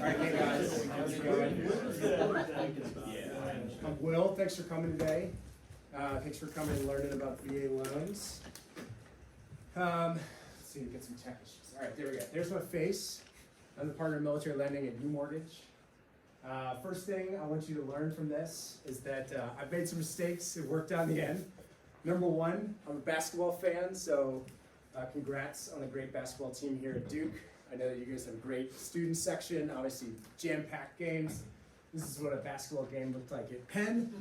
right, hey guys, how's it going? I'm Will, thanks for coming today. Thanks for coming and learning about VA loans. Let's see, get some tech issues. All right, there we go. There's my face. I'm the partner of military lending at UMortgage. First thing I want you to learn from this is that I've made some mistakes. It worked out in the end. Number one, I'm a basketball fan, so congrats on a great basketball team here at Duke. I know that you guys have a great student section, obviously jam-packed games. This is what a basketball game looked like at Penn.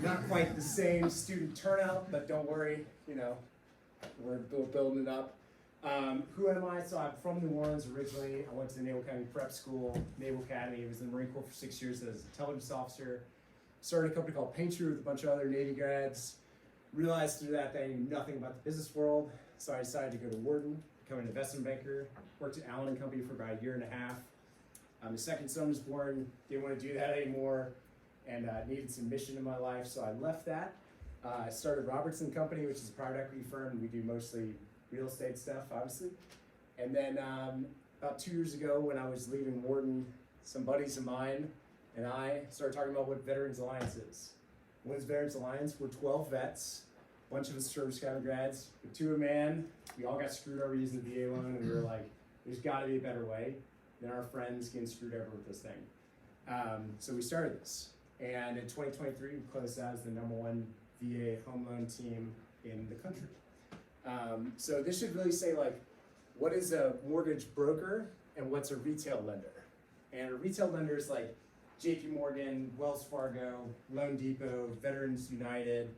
Not quite the same student turnout, but don't worry, you know, we're building it up. Who am I? So I'm from New Orleans originally. I went to the Naval Academy Prep School, Naval Academy. I was in the Marine Corps for 6 years as an intelligence officer. Started a company called Painter with a bunch of other Navy grads. Realized through that I knew nothing about the business world, so I decided to go to Wharton, become an investment banker. Worked at Allen & Company for about a year and a half. The second son was born, didn't want to do that anymore, and needed some mission in my life, so I left that. I started Robertson Company, which is a private equity firm, and we do mostly real estate stuff, obviously. And then about 2 years ago, when I was leaving Wharton, some buddies of mine and I started talking about what Veterans Alliance is. What is Veterans Alliance? We're 12 vets. A bunch of us service academy grads, but to a man, we all got screwed over using the VA loan, and we were like, there's got to be a better way than our friends getting screwed over with this thing. So we started this, and in 2023, we closed out as the #1 VA home loan team in the country. So this should really say, like, what is a mortgage broker and what's a retail lender? And a retail lender is like JP Morgan, Wells Fargo, Loan Depot, Veterans United.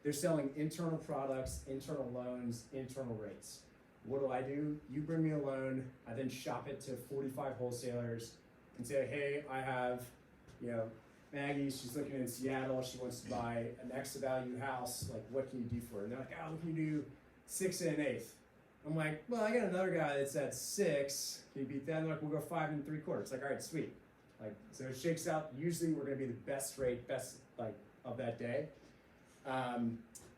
They're selling internal products, internal loans, internal rates. What do? You bring me a loan, I then shop it to 45 wholesalers and say, hey, I have, you know, Maggie, she's looking in Seattle, she wants to buy an X value house, like what can you do for her? And they're like, oh, can you do 6 and 1/8? I'm like, well, I got another guy that's at 6, can you beat that? And they're like, we'll go 5 3/4. It's like, all right, sweet. Like, so it shakes out, usually we're gonna be the best rate, like, of that day.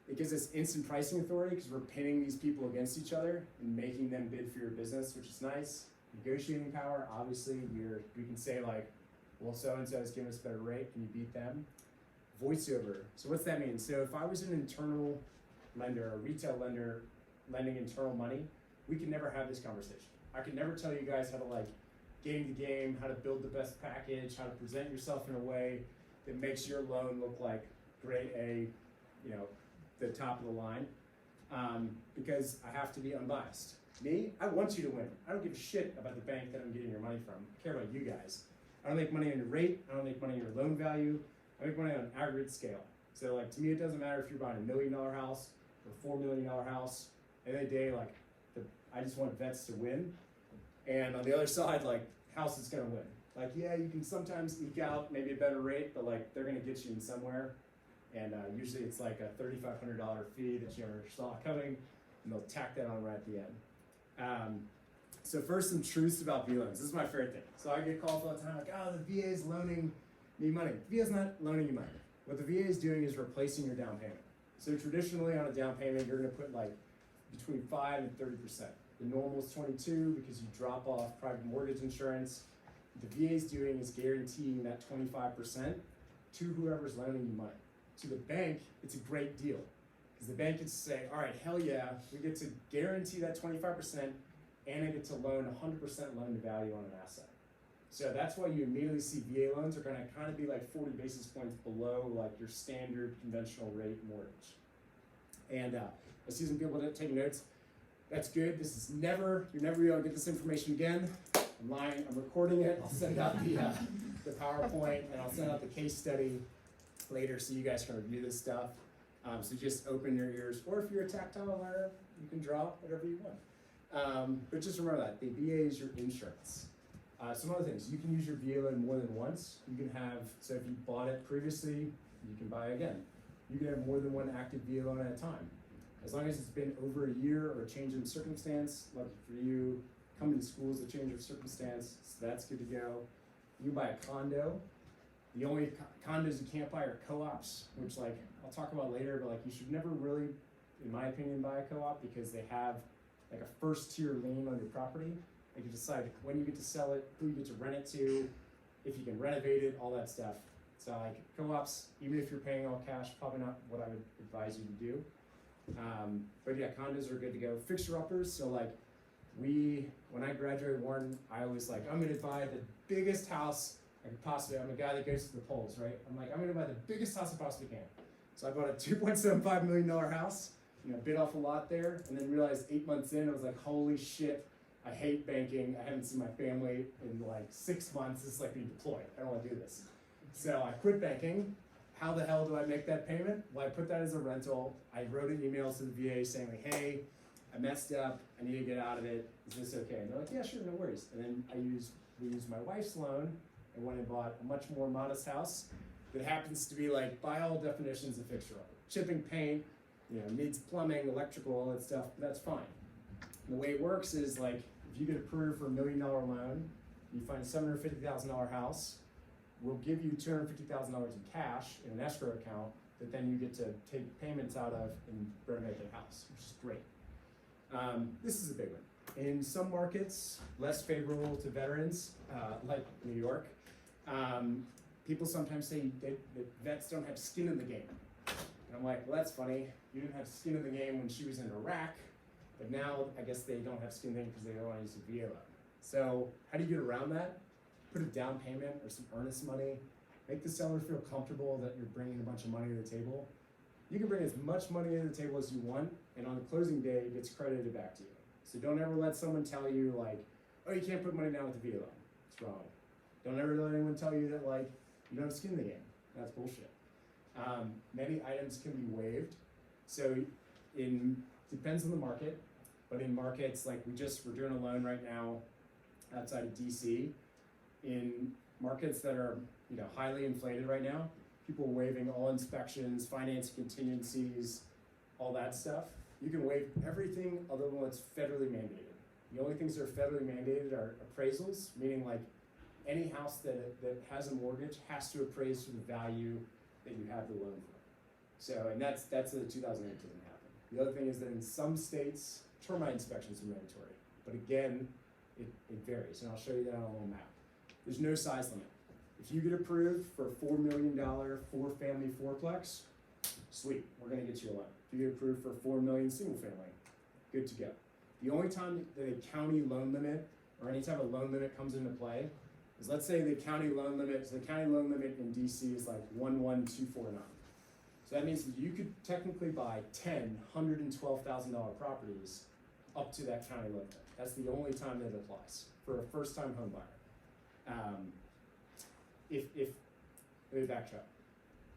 It gives us instant pricing authority because we're pitting these people against each other and making them bid for your business, which is nice. Negotiating power, obviously, we can say like, well, so-and-so is giving us a better rate, can you beat them? Voiceover, so what's that mean? So if I was an internal lender, a retail lender, lending internal money, we could never have this conversation. I could never tell you guys how to like game the game, how to build the best package, how to present yourself in a way that makes your loan look like grade A, you know, the top of the line, because I have to be unbiased. Me, I want you to win. I don't give a shit about the bank that I'm getting your money from. I care about you guys. I don't make money on your rate. I don't make money on your loan value. I make money on an aggregate scale. So like to me, it doesn't matter if you're buying $1 million house or $4 million house. At the end of the day, like I just want vets to win. And on the other side, like house is gonna win. Like yeah, you can sometimes eke out maybe a better rate, but like they're gonna get you in somewhere. And usually it's like a $3,500 fee that you never saw coming, and they'll tack that on right at the end. So first, some truths about VA loans. This is my favorite thing. So I get calls all the time like, oh, the VA is loaning me money. The VA is not loaning you money. What the VA is doing is replacing your down payment. So traditionally on a down payment, you're gonna put like between 5 and 30%. The normal is 22 because you drop off private mortgage insurance. What the VA is doing is guaranteeing that 25% to whoever's loaning you money. To the bank, it's a great deal because the bank gets to say, all right, hell yeah, we get to guarantee that 25% and I get to loan 100% loan to value on an asset. So that's why you immediately see VA loans are going to kind of be like 40 basis points below like your standard conventional rate mortgage. And I see some people taking notes. That's good. This is you're never going to get this information again. I'm lying. I'm recording it. I'll send out the PowerPoint and I'll send out the case study later so you guys can review this stuff. So just open your ears, or if you're a tactile learner, you can draw whatever you want. But just remember that the VA is your insurance. Some other things, you can use your VA loan more than once. You can have, so if you bought it previously, you can buy again. You can have more than one active VA loan at a time. As long as it's been over a year or a change in circumstance, lucky for you, coming to school is a change of circumstance, so that's good to go. You can buy a condo. The only condos you can't buy are co-ops, which like I'll talk about later, but like you should never really, in my opinion, buy a co-op because they have like a first tier lien on your property. Like you decide when you get to sell it, who you get to rent it to, if you can renovate it, all that stuff. So like co-ops, even if you're paying all cash, probably not what I would advise you to do. But yeah, condos are good to go. Fixer-uppers, so like when I graduated Warren, I was like, I'm gonna buy the biggest house I could possibly. I'm a guy that goes to the polls, right? I'm like, I'm gonna buy the biggest house I possibly can. So I bought a $2.75 million house, bid off a lot there, and then realized 8 months in, I was like, holy shit, I hate banking. I haven't seen my family in like 6 months. It's like being deployed. I don't wanna do this. So I quit banking. How the hell do I make that payment? Well, I put that as a rental. I wrote an email to the VA saying like, hey, I messed up. I need to get out of it. Is this okay? And they're like, yeah, sure, no worries. And then we used my wife's loan and went and bought a much more modest house that happens to be like, by all definitions, a fixer-upper. Chipping paint, needs plumbing, electrical, all that stuff. That's fine. And the way it works is like, if you get approved for $1 million loan, you find a $750,000 house. We'll give you $250,000 in cash in an escrow account that then you get to take payments out of and renovate the house, which is great. This is a big one. In some markets, less favorable to veterans, like New York, people sometimes say that vets don't have skin in the game. And I'm like, well, that's funny. You didn't have skin in the game when she was in Iraq, but now I guess they don't have skin in the game because they don't want to use a VA loan. So how do you get around that? Put a down payment or some earnest money. Make the seller feel comfortable that you're bringing a bunch of money to the table. You can bring as much money to the table as you want, and on the closing day, it gets credited back to you. So don't ever let someone tell you like, oh, you can't put money down with the VA loan. It's wrong. Don't ever let anyone tell you that like, you don't have skin in the game. That's bullshit. Many items can be waived. So depends on the market, but in markets like we're doing a loan right now outside of DC. In markets that are highly inflated right now, people are waiving all inspections, finance contingencies, all that stuff. You can waive everything other than what's federally mandated. The only things that are federally mandated are appraisals, meaning like any house that has a mortgage has to appraise for the value that you have the loan for. So, and that's the 2008 doesn't happen. The other thing is that in some states, termite inspections are mandatory. But again, it varies, and I'll show you that on a little map. There's no size limit. If you get approved for a $4 million 4-family fourplex, sweet, we're gonna get you a loan. If you get approved for a $4 million single family, good to go. The only time that a county loan limit or any type of loan limit comes into play is, let's say the county loan limit in DC is like 11249. So that means that you could technically buy 10 $112,000 properties up to that county limit. That's the only time that it applies for a first-time home buyer. Let me backtrack.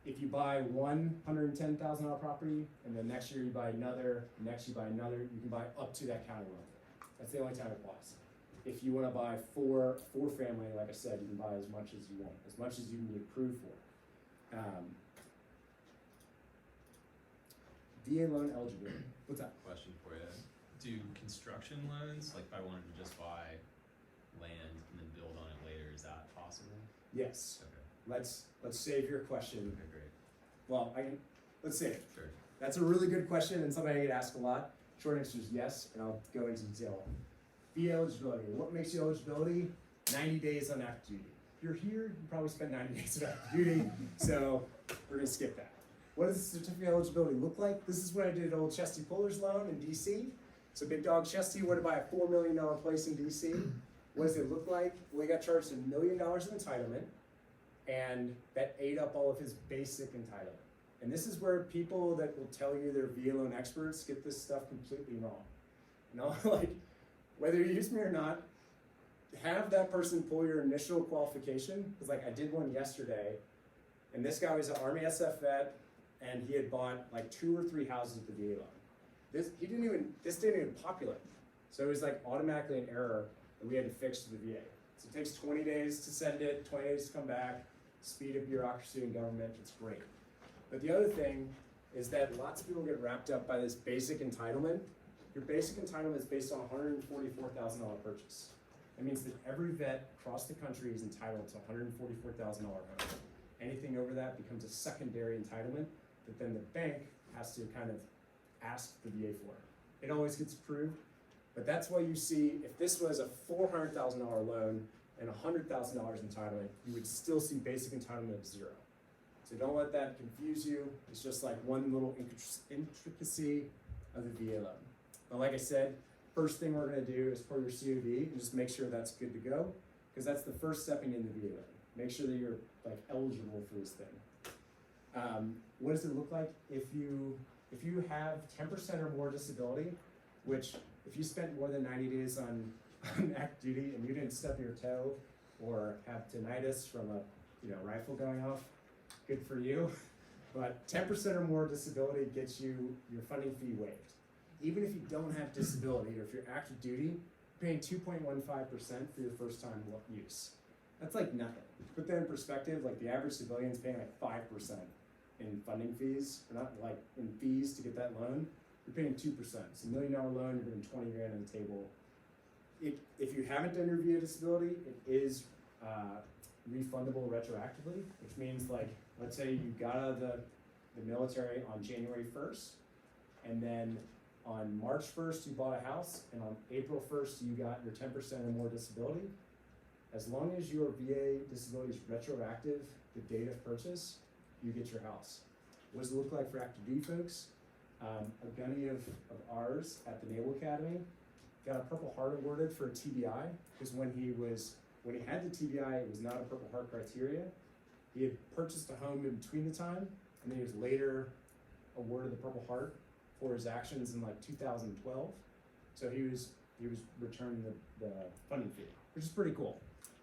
If you buy one $110,000 property, and then next year you buy another, next you buy another, you can buy up to that county limit. That's the only time it applies. If you want to buy four family, like I said, you can buy as much as you want, as much as you can get approved for. VA loan eligibility. What's that? Question for you. Do construction loans, like if I wanted to just buy land and then build on it later, is that possible? Yes. Okay. Let's save your question. Okay, great. Well, let's save it. Sure. That's a really good question and something I get asked a lot. Short answer is yes, and I'll go into detail. VA eligibility. What makes you eligibility? 90 days on active duty. If you're here, you probably spend 90 days on active duty, so we're gonna skip that. What does the certificate of eligibility look like? This is what I did at old Chesty Puller's loan in DC. So Big Dog Chesty wanted to buy a $4 million place in DC. What does it look like? Well, he got charged $1 million in entitlement, and that ate up all of his basic entitlement. And this is where people that will tell you they're VA loan experts get this stuff completely wrong. Like, whether you use me or not, have that person pull your initial qualification. Because like I did one yesterday, and this guy was an Army SF vet, and he had bought like 2 or 3 houses with the VA loan. This didn't even populate. So it was like automatically an error that we had to fix to the VA. So it takes 20 days to send it, 20 days to come back, speed of bureaucracy in government, it's great. But the other thing is that lots of people get wrapped up by this basic entitlement. Your basic entitlement is based on a $144,000 purchase. That means that every vet across the country is entitled to a $144,000 home. Anything over that becomes a secondary entitlement that then the bank has to kind of ask the VA for. It always gets approved, But that's why you see, if this was a $400,000 loan and $100,000 entitlement, you would still see basic entitlement of 0. So don't let that confuse you. It's just like one little intricacy of the VA loan. But like I said, first thing we're gonna do is pour your COV and just make sure that's good to go, because that's the first stepping in the VA loan. Make sure that you're like eligible for this thing. What does it look like if you have 10% or more disability, which if you spent more than 90 days on active duty and you didn't stub your toe or have tinnitus from a rifle going off, good for you. But 10% or more disability gets you your funding fee waived. Even if you don't have disability or if you're active duty, you're paying 2.15% for your first time use. That's like nothing. Put that in perspective, like the average civilian is paying like 5% in funding fees, or not like in fees to get that loan. You're paying 2%. It's $1 million loan, you're putting 20 grand on the table. If you haven't done your VA disability, it is refundable retroactively, which means like, let's say you got out of the military on January 1st, and then on March 1st you bought a house, and on April 1st you got your 10% or more disability. As long as your VA disability is retroactive the date of purchase, you get your house. What does it look like for active duty folks? A gunny of ours at the Naval Academy got a Purple Heart awarded for a TBI, because when he had the TBI, it was not a Purple Heart criteria. He had purchased a home in between the time, and then he was later awarded the Purple Heart for his actions in like 2012. So he was returned the funding fee, which is pretty cool.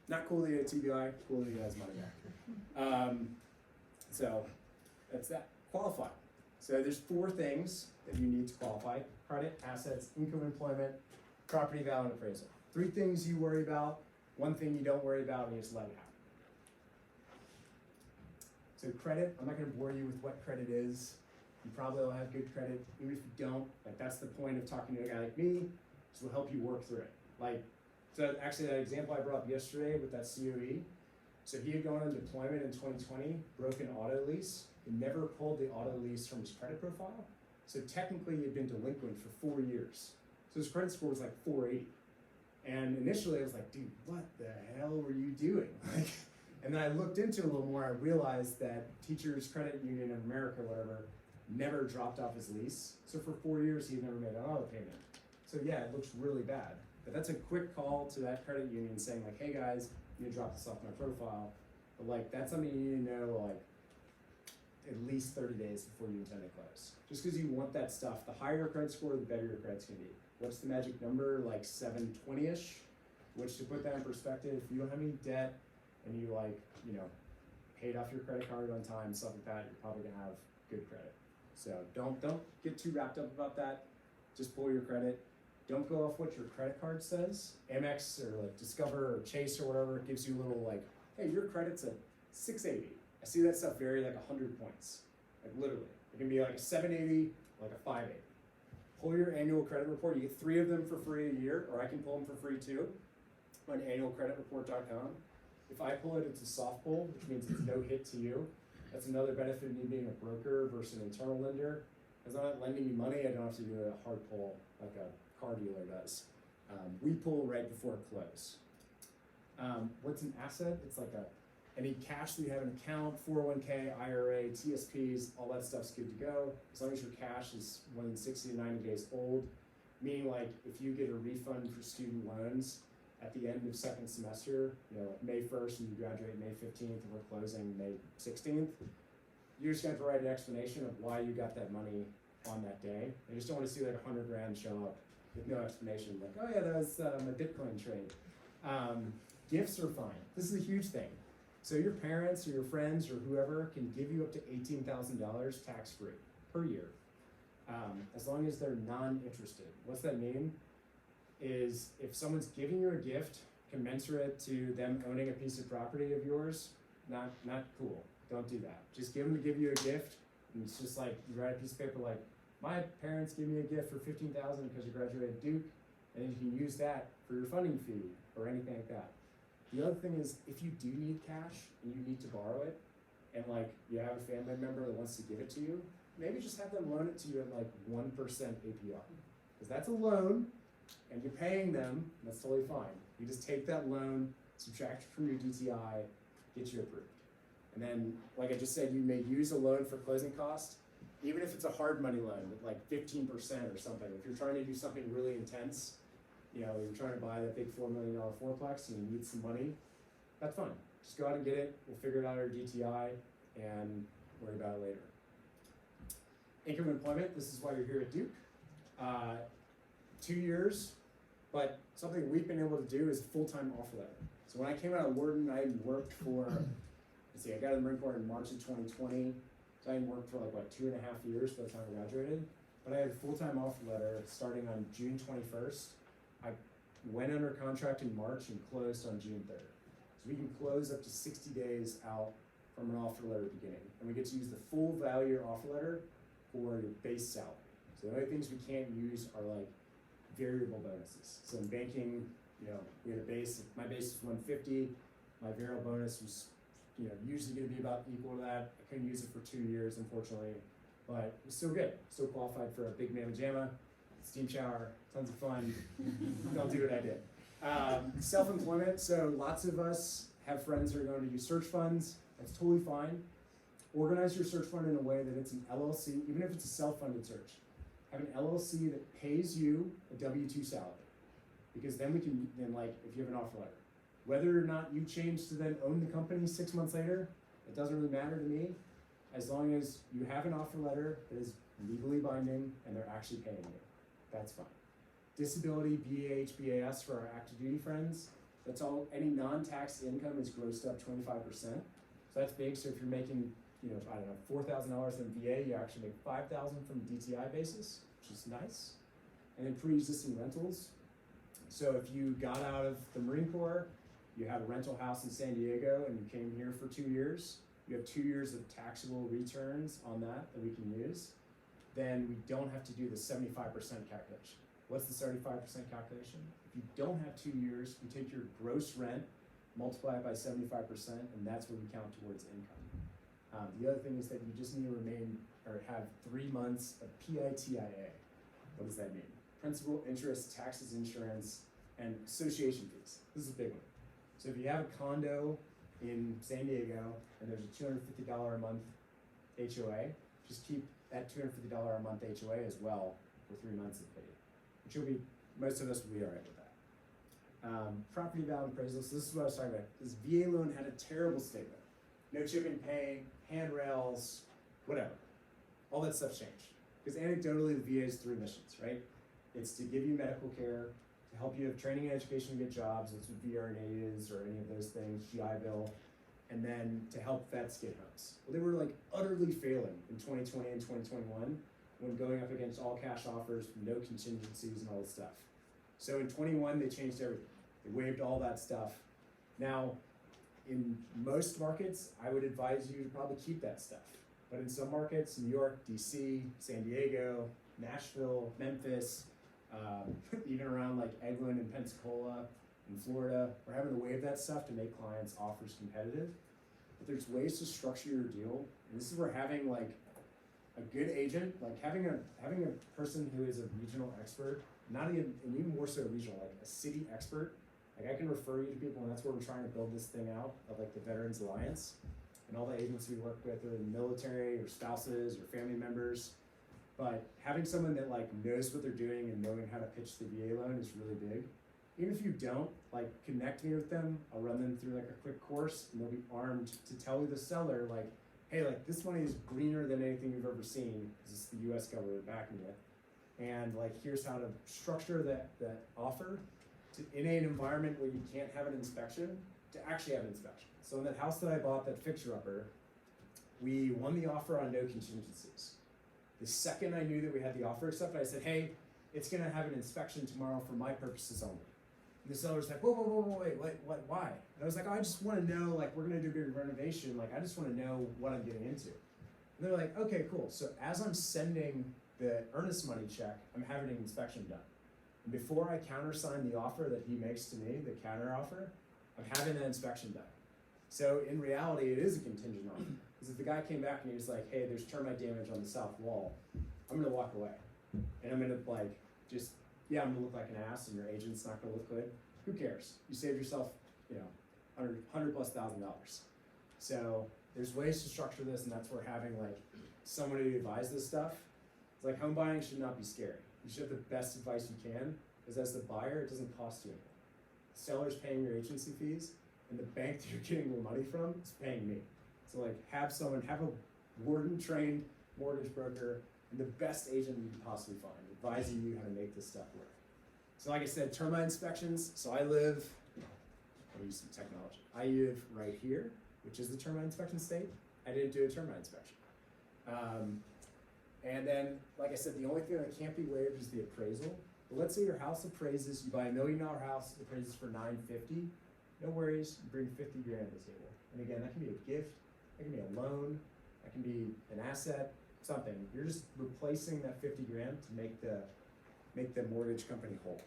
Not cool that he had a TBI, cool that he has money back. So that's that. Qualify. So there's 4 things that you need to qualify: credit, assets, income, employment, property value, and appraisal. 3 things you worry about, 1 thing you don't worry about, and you just let it happen. So credit, I'm not gonna bore you with what credit is. You probably will have good credit. Even if you don't, like that's the point of talking to a guy like me, so we'll help you work through it. Like, so actually that example I brought up yesterday with that COE, so he had gone on deployment in 2020, broke an auto lease, and never pulled the auto lease from his credit profile. So technically he had been delinquent for 4 years. So his credit score was like 480. And initially I was like, dude, what the hell were you doing? Like, and then I looked into it a little more, I realized that Teachers Credit Union of America, whatever, never dropped off his lease. So for 4 years he had never made an auto payment. So yeah, it looks really bad. But that's a quick call to that credit union saying like, hey guys, you need to drop this off my profile. But like, that's something you need to know like at least 30 days before you intend to close. Just because you want that stuff, the higher your credit score, the better your credit's gonna be. What's the magic number? Like 720-ish, which to put that in perspective, if you don't have any debt and you like, paid off your credit card on time, stuff like that, you're probably gonna have good credit. So don't get too wrapped up about that. Just pull your credit. Don't go off what your credit card says. Amex or like Discover or Chase or whatever gives you a little like, hey, your credit's at 680. I see that stuff vary like 100 points, like literally. It can be like a 780, like a 580. Pull your annual credit report. You get 3 of them for free a year, or I can pull them for free too on annualcreditreport.com. If I pull it, it's a soft pull, which means it's no hit to you. That's another benefit of me being a broker versus an internal lender. As I'm not lending you money, I don't have to do a hard pull like a car dealer does. We pull right before close. What's an asset? It's like any cash that you have in an account, 401k, IRA, TSPs, all that stuff's good to go. As long as your cash is more than 60 to 90 days old, meaning like if you get a refund for student loans at the end of second semester, like May 1st and you graduate May 15th and we're closing May 16th, you're just gonna have to write an explanation of why you got that money on that day. I just don't want to see like 100 grand show up with no explanation, like, oh yeah, that was my Bitcoin trade. Gifts are fine. This is a huge thing. So your parents or your friends or whoever can give you up to $18,000 tax-free per year, as long as they're non-interested. What's that mean? Is if someone's giving you a gift commensurate to them owning a piece of property of yours, not cool. Don't do that. Just give them to give you a gift, and it's just like you write a piece of paper like, my parents give me a gift for $15,000 because you graduated Duke, and you can use that for your funding fee or anything like that. The other thing is, if you do need cash and you need to borrow it, and like you have a family member that wants to give it to you, maybe just have them loan it to you at like 1% APR, because that's a loan, and you're paying them, that's totally fine. You just take that loan, subtract it from your DTI, get you approved. And then, like I just said, you may use a loan for closing costs, even if it's a hard money loan with like 15% or something. If you're trying to do something really intense, you know, you're trying to buy that big $4 million fourplex and you need some money, that's fine. Just go out and get it. We'll figure it out our DTI and worry about it later. Income and employment, this is why you're here at Duke. 2 years, but something we've been able to do is a full-time offer letter. So when I came out of Wharton, I had worked for, let's see, I got out of the Marine Corps in March of 2020. So I had worked for like, what, 2.5 years by the time I graduated. But I had a full-time offer letter starting on June 21st. I went under contract in March and closed on June 3rd. So we can close up to 60 days out from an offer letter beginning. And we get to use the full value of your offer letter for your base salary. So the only things we can't use are like variable bonuses. So in banking, you know, we had a base, my base was 150, my variable bonus was, you know, usually gonna be about equal to that. I couldn't use it for 2 years, unfortunately, but it was still good. Still qualified for a big mamma jamma, steam shower, tons of fun. Don't do what I did. Self-employment, so lots of us have friends who are going to use search funds. That's totally fine. Organize your search fund in a way that it's an LLC, even if it's a self-funded search. Have an LLC that pays you a W-2 salary. Because then we can, like, if you have an offer letter, whether or not you change to then own the company 6 months later, it doesn't really matter to me, as long as you have an offer letter that is legally binding and they're actually paying you. That's fine. Disability, BAH, BAS for our active duty friends, that's all, any non-tax income is grossed up 25%. So that's big, so if you're making, you know, I don't know, $4,000 in VA, you actually make $5,000 from a DTI basis, which is nice. And then pre-existing rentals. So if you got out of the Marine Corps, you had a rental house in San Diego and you came here for 2 years, you have 2 years of taxable returns on that we can use, then we don't have to do the 75% calculation. What's the 75% calculation? If you don't have 2 years, we take your gross rent, multiply it by 75%, and that's what we count towards income. The other thing is that you just need to remain or have 3 months of PITIA. What does that mean? Principal, interest, taxes, insurance, and association fees. This is a big one. So if you have a condo in San Diego and there's a $250 a month HOA, just keep that $250 a month HOA as well for 3 months of paid, which will be, most of us will be all right with that. Property value appraisal, so this is what I was talking about. This VA loan had a terrible statement. No chipping pay, handrails, whatever. All that stuff's changed. Because anecdotally, the VA has 3 missions, right? It's to give you medical care, to help you have training and education to get jobs, that's what VRNA is, or any of those things, GI Bill, and then to help vets get homes. Well, they were like utterly failing in 2020 and 2021 when going up against all cash offers, no contingencies and all this stuff. So in 21, they changed everything. They waived all that stuff. Now, in most markets, I would advise you to probably keep that stuff. But in some markets, New York, DC, San Diego, Nashville, Memphis, even around like Eglin and Pensacola in Florida, we're having to waive that stuff to make clients' offers competitive. But there's ways to structure your deal, and this is where having like a good agent, like having a person who is a regional expert, not even, and even more so regional, like a city expert. Like I can refer you to people, and that's where we're trying to build this thing out of like the Veterans Alliance. And all the agents we work with are in the military or spouses or family members. But having someone that like knows what they're doing and knowing how to pitch the VA loan is really big. Even if you don't, like connect me with them. I'll run them through like a quick course and they'll be armed to tell the seller like, hey, like this money is greener than anything you've ever seen because it's the US government backing it. And like, here's how to structure that offer in an environment where you can't have an inspection to actually have an inspection. So in that house that I bought, that fixer-upper, we won the offer on no contingencies. The second I knew that we had the offer accepted, I said, hey, it's gonna have an inspection tomorrow for my purposes only. And the seller's like, whoa, wait, why? And I was like, oh, I just wanna know, like, we're gonna do a big renovation, like, I just wanna know what I'm getting into. And they're like, okay, cool. So as I'm sending the earnest money check, I'm having an inspection done. And before I countersign the offer that he makes to me, the counter offer, I'm having that inspection done. So in reality, it is a contingent offer. Because if the guy came back and he was like, hey, there's termite damage on the south wall, I'm gonna walk away. And I'm gonna like just yeah, I'm gonna look like an ass and your agent's not gonna look good. Who cares? You saved yourself, you know, $100,000+. So there's ways to structure this, and that's where having like somebody to advise this stuff. It's like home buying should not be scary. You should have the best advice you can, because as the buyer, it doesn't cost you anything. The seller's paying your agency fees, and the bank that you're getting your money from is paying me. So like have a warden-trained mortgage broker and the best agent you can possibly find, advising you how to make this stuff work. So like I said, termite inspections. So I'll use some technology. I live right here, which is the termite inspection state. I didn't do a termite inspection. And then, like I said, the only thing that can't be waived is the appraisal. But let's say your house appraises, you buy $1 million house, it appraises for $950. No worries, you bring 50 grand to the table. And again, that can be a gift, that can be a loan, that can be an asset, something. You're just replacing that 50 grand to make the mortgage company whole.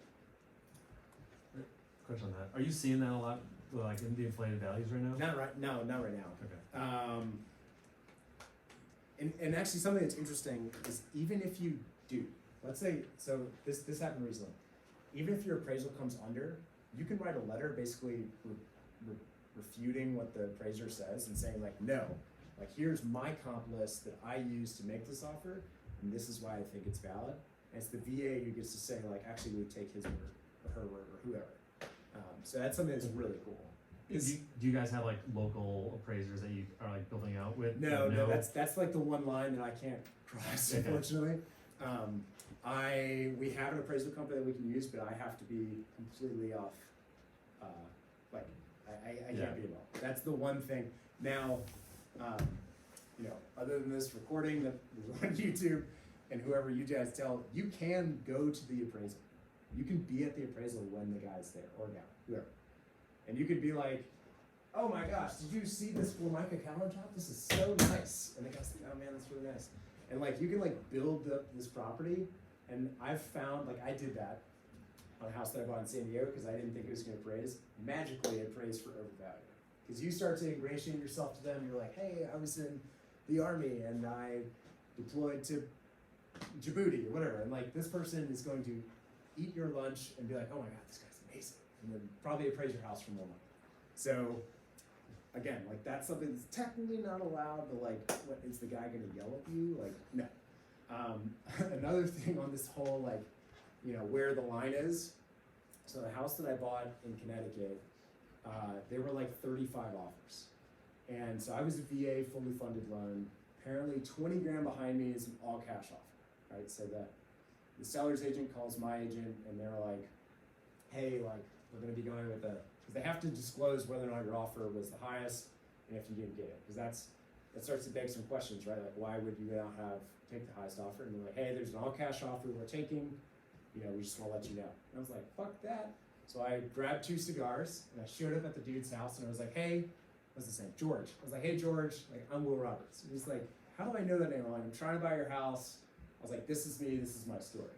Question on that. Are you seeing that a lot, like in the inflated values right now? Not right now. Okay. And actually something that's interesting is even if you do, let's say, so this happened recently, even if your appraisal comes under, you can write a letter basically refuting what the appraiser says and saying like, no, like here's my comp list that I use to make this offer, and this is why I think it's valid. And it's the VA who gets to say like, actually we would take his word or her word or whoever. So that's something that's really cool. Do you guys have like local appraisers that you are like building out with? No, that's like the one line that I can't cross, Okay. unfortunately. We have an appraisal company that we can use, but I have to be completely off. I Yeah. can't be involved. That's the one thing. Now, other than this recording that is on YouTube, and whoever you guys tell, you can go to the appraisal. You can be at the appraisal when the guy's there, or gal, whoever. And you could be like, oh my gosh, did you see this Formica countertop? This is so nice. And the guy's like, oh man, that's really nice. And like, you can like build up this property. And I've found, like I did that on a house that I bought in San Diego because I didn't think it was gonna appraise. Magically, it appraised for overvalue. Because you start to ingratiate yourself to them. You're like, hey, I was in the army and I deployed to Djibouti or whatever. And like, this person is going to eat your lunch and be like, oh my God, this guy's amazing. And then probably appraise your house for more money. So again, like that's something that's technically not allowed, but like, what, is the guy gonna yell at you? Like, no. Another thing on this whole, like, where the line is. So the house that I bought in Connecticut, there were like 35 offers. And so I was a VA fully funded loan. Apparently 20 grand behind me is an all cash offer, right? So the seller's agent calls my agent and they're like, hey, like, we're gonna be going with because they have to disclose whether or not your offer was the highest and if you didn't get it. Because that starts to beg some questions, right? Like, why would you not take the highest offer? And they're like, hey, there's an all cash offer we're taking, we just wanna let you know. And I was like, fuck that. So I grabbed 2 cigars and I showed up at the dude's house and I was like, hey, what's his name? George. I was like, hey George, like I'm Will Roberts. And he's like, how do I know that name? I'm like, I'm trying to buy your house. I was like, this is me, this is my story.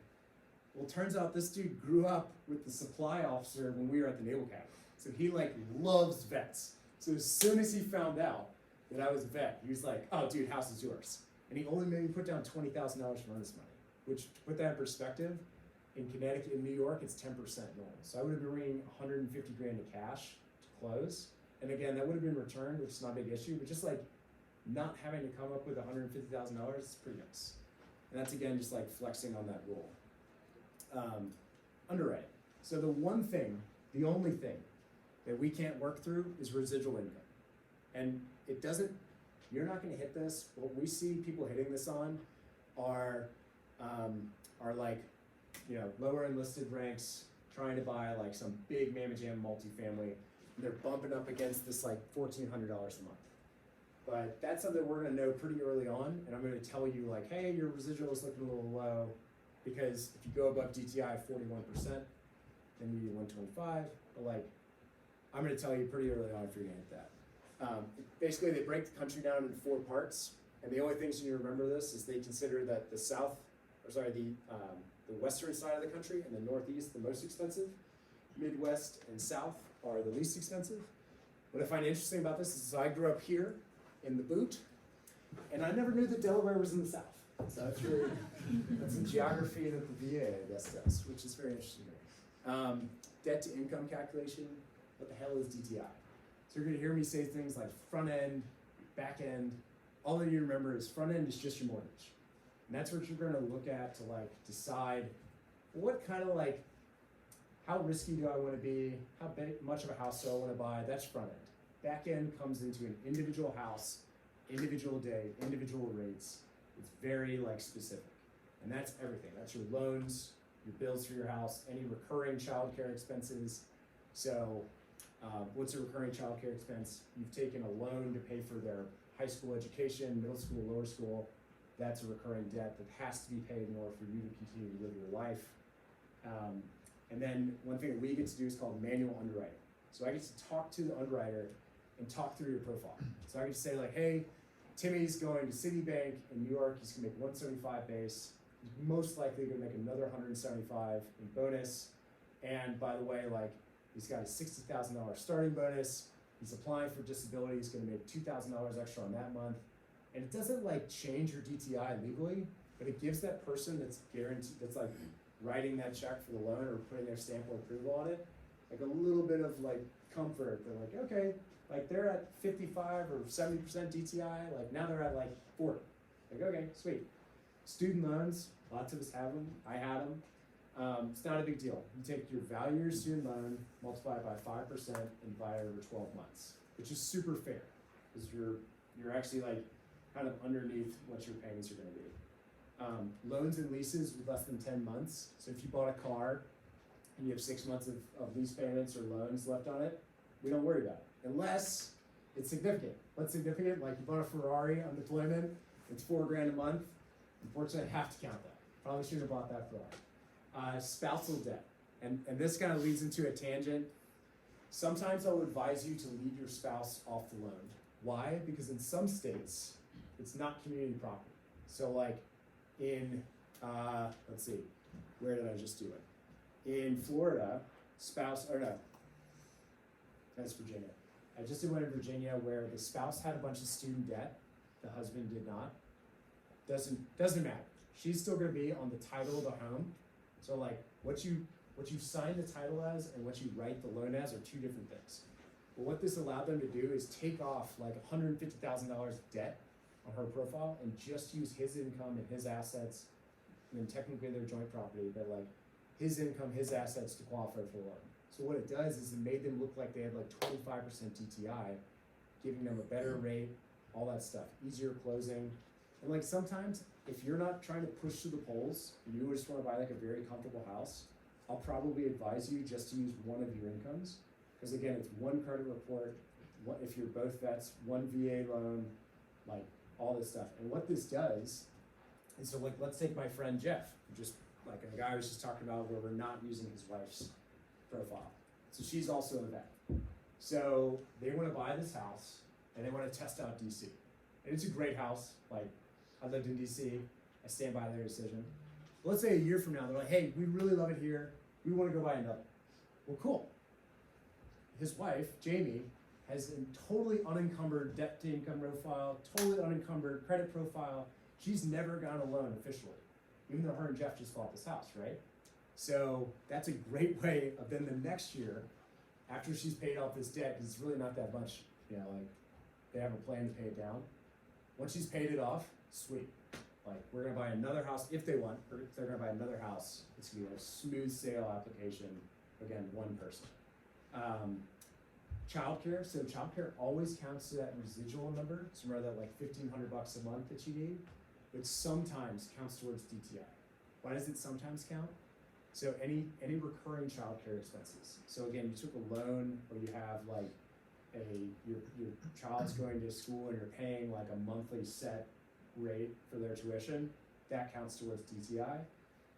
Well, it turns out this dude grew up with the supply officer when we were at the Naval Academy. So he like loves vets. So as soon as he found out that I was a vet, he was like, oh dude, house is yours. And he only made me put down $20,000 for earnest money, which to put that in perspective, in Connecticut and New York, it's 10% normal. So I would have been bringing 150 grand to cash to close. And again, that would have been returned, which is not a big issue, but just like not having to come up with $150,000 is pretty nice. And that's again, just like flexing on that rule. Underwriting. So the only thing that we can't work through is residual income. And you're not gonna hit this. What we see people hitting this on are like, lower enlisted ranks trying to buy like some big mamma jam multifamily. And they're bumping up against this like $1,400 a month. But that's something we're gonna know pretty early on. And I'm gonna tell you like, hey, your residual is looking a little low. Because if you go above DTI 41%, then you need 125. But like, I'm gonna tell you pretty early on if you're gonna hit that. Basically, they break the country down into 4 parts, and the only things you need to remember this is they consider that the western side of the country and the northeast the most expensive, Midwest and South are the least expensive. What I find interesting about this is I grew up here in the boot, and I never knew that Delaware was in the South. So that's some geography that the VA, I guess, does, which is very interesting to me. Debt to income calculation, what the hell is DTI? So you're gonna hear me say things like front end, back end. All that you remember is front end is just your mortgage. And that's what you're gonna look at to like decide what kind of like, how risky do I wanna be? How big, much of a house do I wanna buy? That's front end. Back end comes into an individual house, individual day, individual rates. It's very like specific. And that's everything. That's your loans, your bills for your house, any recurring childcare expenses. So what's a recurring childcare expense? You've taken a loan to pay for their high school education, middle school, lower school. That's a recurring debt that has to be paid in order for you to continue to live your life. And then one thing that we get to do is called manual underwriting. So I get to talk to the underwriter and talk through your profile. So I get to say like, hey, Timmy's going to Citibank in New York. He's gonna make 175 base. He's most likely gonna make another 175 in bonus. And by the way, like he's got a $60,000 starting bonus. He's applying for disability. He's gonna make $2,000 extra on that month. And it doesn't like change your DTI legally, but it gives that person that's guaranteed, that's like writing that check for the loan or putting their stamp of approval on it, like a little bit of like comfort. They're like, okay, like they're at 55 or 70% DTI, like now they're at like 40. Like, okay, sweet. Student loans, lots of us have them, I had them. It's not a big deal. You take your value of your student loan, multiply it by 5% and divide it over 12 months, which is super fair because you're actually like kind of underneath what your payments are gonna be. Loans and leases with less than 10 months. So if you bought a car and you have 6 months of lease payments or loans left on it, we don't worry about it, unless it's significant. What's significant? Like you bought a Ferrari on deployment, it's $4,000 a month. Unfortunately, I have to count that. Probably shouldn't have bought that Ferrari. Spousal debt, and this kind of leads into a tangent. Sometimes I'll advise you to leave your spouse off the loan. Why? Because in some states, it's not community property. So like in, let's see, where did I just do it? In Florida, that's Virginia. I just did one in Virginia where the spouse had a bunch of student debt, the husband did not. Doesn't matter. She's still gonna be on the title of the home. So like what you sign the title as and what you write the loan as are two different things. But what this allowed them to do is take off like $150,000 debt on her profile and just use his income and his assets, and then technically they're joint property, but like his income, his assets to qualify for the loan. So what it does is it made them look like they had like 25% DTI, giving them a better rate, all that stuff, easier closing. And like sometimes if you're not trying to push to the polls, and you just wanna buy like a very comfortable house, I'll probably advise you just to use one of your incomes. Because again, it's one credit report, if you're both vets, one VA loan, like all this stuff. And what this does is, so like, let's take my friend Jeff, just like a guy I was just talking about where we're not using his wife's profile. So she's also a vet. So they wanna buy this house and they wanna test out DC. And it's a great house, like I lived in DC, I stand by their decision. But let's say a year from now, they're like, hey, we really love it here, we wanna go buy another. Well, cool. His wife, Jamie, has a totally unencumbered debt to income profile, totally unencumbered credit profile. She's never gotten a loan officially, even though her and Jeff just bought this house, right? So that's a great way of then the next year, after she's paid off this debt, because it's really not that much, like they have a plan to pay it down. Once she's paid it off, sweet. Like we're gonna buy another house if they want, or if they're gonna buy another house, it's gonna be a smooth sale application, again, one person. Childcare, so childcare always counts to that residual number, so remember that like $1,500 a month that you need, which sometimes counts towards DTI. Why does it sometimes count? So any recurring childcare expenses. So again, you took a loan, or you have like your child's going to school and you're paying like a monthly set rate for their tuition, that counts towards DTI.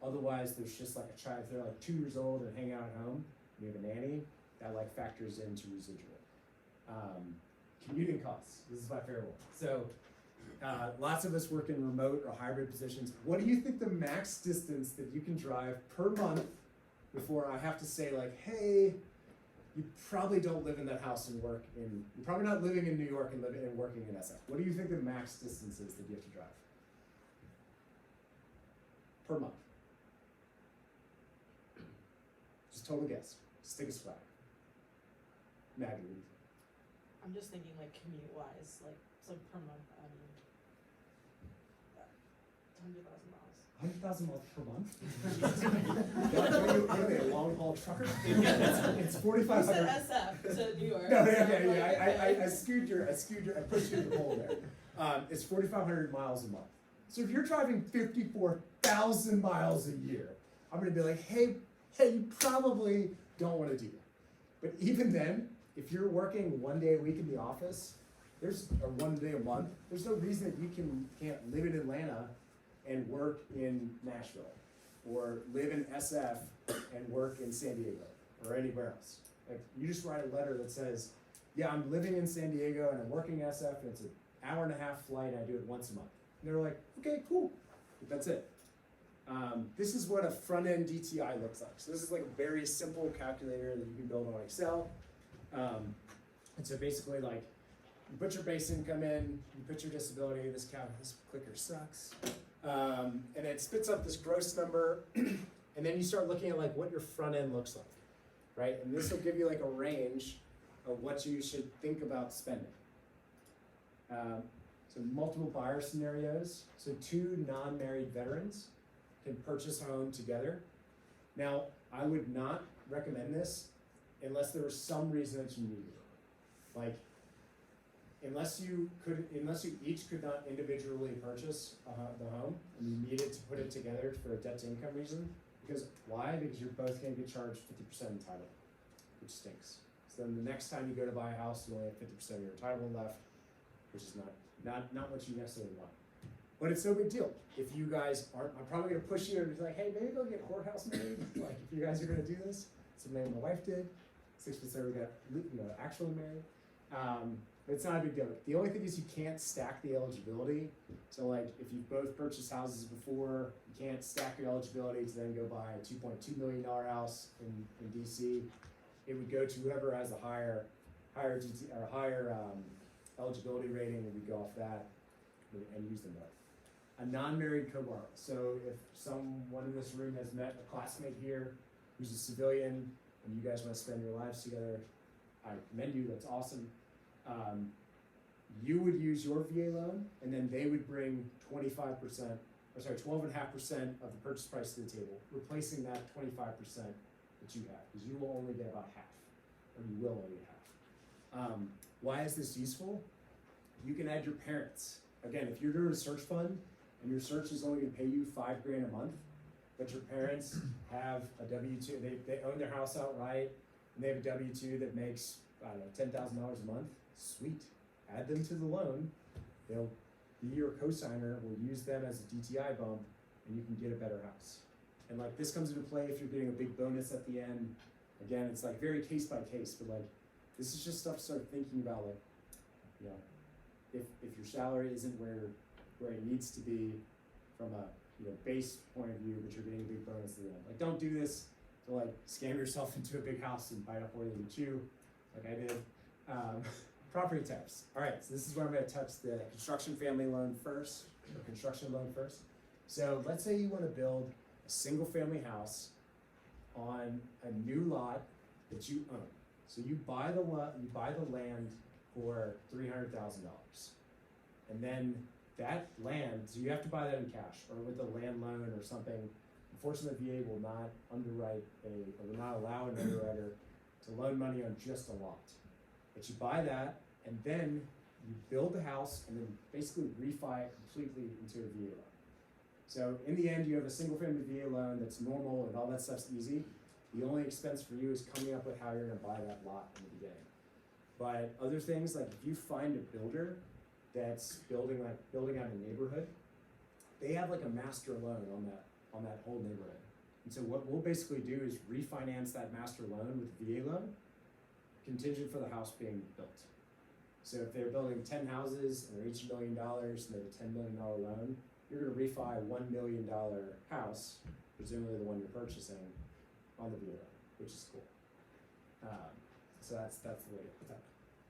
Otherwise, there's just like a child, if they're like 2 years old and hanging out at home, you have a nanny, that like factors into residual. Commuting costs, this is my favorite one. So lots of us work in remote or hybrid positions. What do you think the max distance that you can drive per month before I have to say like, hey, you probably don't live in that house and work in, you're probably not living in New York and living and working in SF. What do you think the max distance is that you have to drive? per month? Just total guess. Just take a swag. Maggie. I'm just thinking like commute wise, like so per month, 100,000 miles. 100,000 miles per month? What are you, a long haul trucker? It's You 4,500. said SF to New York. No, so yeah, I'm yeah, like, I okay. skewed your, I pushed you to the hole there. It's 4,500 miles a month. So if you're driving 54,000 miles a year, I'm gonna be like, hey, you probably don't wanna do that. But even then, if you're working 1 day a week in the office, or 1 day a month, there's no reason that you can't live in Atlanta and work in Nashville, or live in SF and work in San Diego, or anywhere else. Like, you just write a letter that says, yeah, I'm living in San Diego and I'm working SF, and it's an hour-and-a-half flight, and I do it once a month. And they're like, okay, cool, but that's it. This is what a front-end DTI looks like. So this is like a very simple calculator that you can build on Excel. And so basically, like, you put your base income in, you put your disability, this clicker sucks, and it spits up this gross number, and then you start looking at like what your front end looks like, right? And this will give you like a range of what you should think about spending. So multiple buyer scenarios. So 2 non-married veterans can purchase a home together. Now, I would not recommend this unless there was some reason that you needed it. Like, unless you each could not individually purchase the home, and you needed to put it together for a debt-to-income reason. Because why? Because you're both going to get charged 50% entitlement, which stinks. So then the next time you go to buy a house, you only have 50% of your entitlement left, which is not what you necessarily want. But it's no big deal. If you guys aren't, I'm probably going to push you and be like, hey, maybe go get courthouse married. Like, if you guys are going to do this, something my wife did. 6 months later, we got actually married. But it's not a big deal. The only thing is you can't stack the eligibility. So like if you've both purchased houses before, you can't stack your eligibility to then go buy a $2.2 million house in DC. It would go to whoever has a higher eligibility rating, and we go off that and use them both. A non-married co-borrower. So if someone in this room has met a classmate here who's a civilian and you guys want to spend your lives together, I commend you, that's awesome. You would use your VA loan, and then they would bring 12.5% of the purchase price to the table, replacing that 25% that you have, because you will only get about half, or you will only get half. Why is this useful? You can add your parents. Again, if you're doing a search fund, and your search is only gonna pay you $5,000 a month, but your parents have a W-2, they own their house outright, and they have a W-2 that makes, I don't know, $10,000 a month, sweet. Add them to the loan, they'll be your co-signer, we'll use them as a DTI bump, and you can get a better house. And like this comes into play if you're getting a big bonus at the end. Again, it's like very case by case, but like this is just stuff to start thinking about, like, you know, if your salary isn't where it needs to be from a base point of view, but you're getting a big bonus at the end. Like, don't do this to like scam yourself into a big house and bite off more than you chew, like I did. Property types. All right, so this is where I'm going to touch the construction loan first. So let's say you want to build a single family house on a new lot that you own. So you buy the land for $300,000, and then that land, so you have to buy that in cash or with a land loan or something. Unfortunately, the VA will not allow an underwriter to loan money on just a lot. But you buy that, and then you build the house, and then basically refi it completely into a VA loan. So in the end, you have a single-family VA loan that's normal, and all that stuff's easy. The only expense for you is coming up with how you're going to buy that lot in the beginning. But other things, like if you find a builder that's building out a neighborhood, they have like a master loan on that whole neighborhood. And so what we'll basically do is refinance that master loan with a VA loan, contingent for the house being built. So if they're building 10 houses and they're each $1 million and they have a $10 million loan, you're going to refi a $1 million house, presumably the one you're purchasing, on the VA loan, which is cool. So that's the way to put that.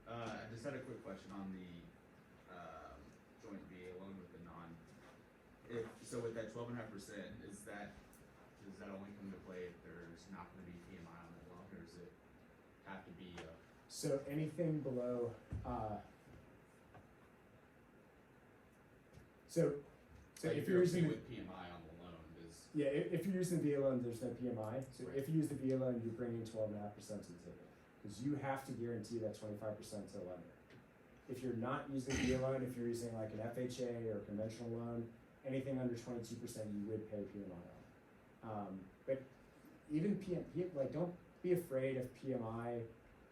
I just had a quick question on the joint VA loan with the non. So with that 12.5%, does that only come into play if there's not gonna be PMI on that loan, or does it have to be, So anything below, so like if if you're you're okay using, with PMI on the loan, does, yeah, if you're using the VA loan, there's no PMI. So Right. if you use the VA loan, you're bringing 12.5% to the table. Because you have to guarantee that 25% to the lender. If you're not using the VA loan, if you're using like an FHA or conventional loan, anything under 22% you would pay PMI on. But even like don't be afraid of PMI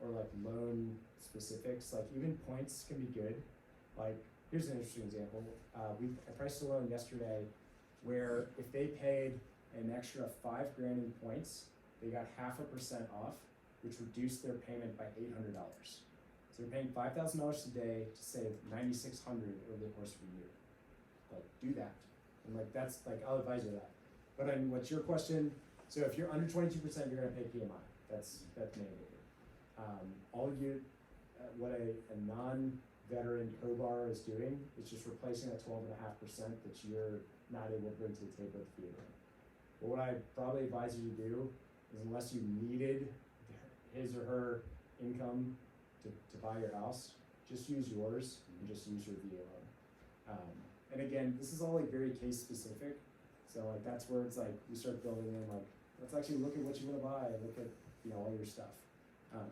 or like loan specifics. Like even points can be good. Like here's an interesting example. I priced a loan yesterday where if they paid an extra $5,000 in points, they got 0.5% off, which reduced their payment by $800. So they're paying $5,000 a day to save $9,600 over the course of a year. Like do that, and like that's like I'll advise you that. But I mean, what's your question? So if you're under 22%, you're gonna pay PMI. That's mandated. All you, what a non-veteran co-borrower is doing is just replacing that 12.5% that you're not able to bring to the table with the VA loan. But what I probably advise you to do is, unless you needed his or her income to buy your house, just use yours and just use your VA loan. And again, this is all like very case specific. So like that's where it's like we start building in like, let's actually look at what you wanna buy, look at, all your stuff.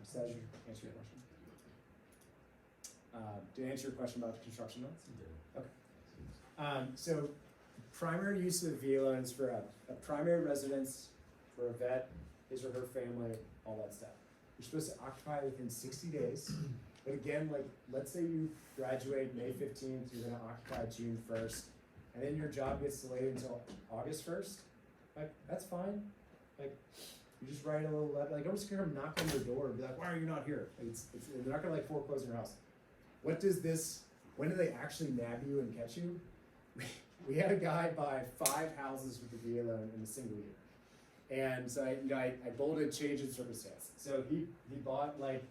Does that answer your question? Did I answer your question about the construction loans? Okay. So primary use of the VA loan is for a primary residence, for a vet, his or her family, all that stuff. You're supposed to occupy within 60 days. But again, like, let's say you graduate May 15th, you're gonna occupy June 1st, and then your job gets delayed until August 1st. Like, that's fine. Like, you just write a little letter. Like, don't just come knock on your door and be like, why are you not here? Like, they're not gonna like foreclose on your house. When do they actually nab you and catch you? We had a guy buy 5 houses with the VA loan in a single year. And so I bolded change in circumstance. So he bought like,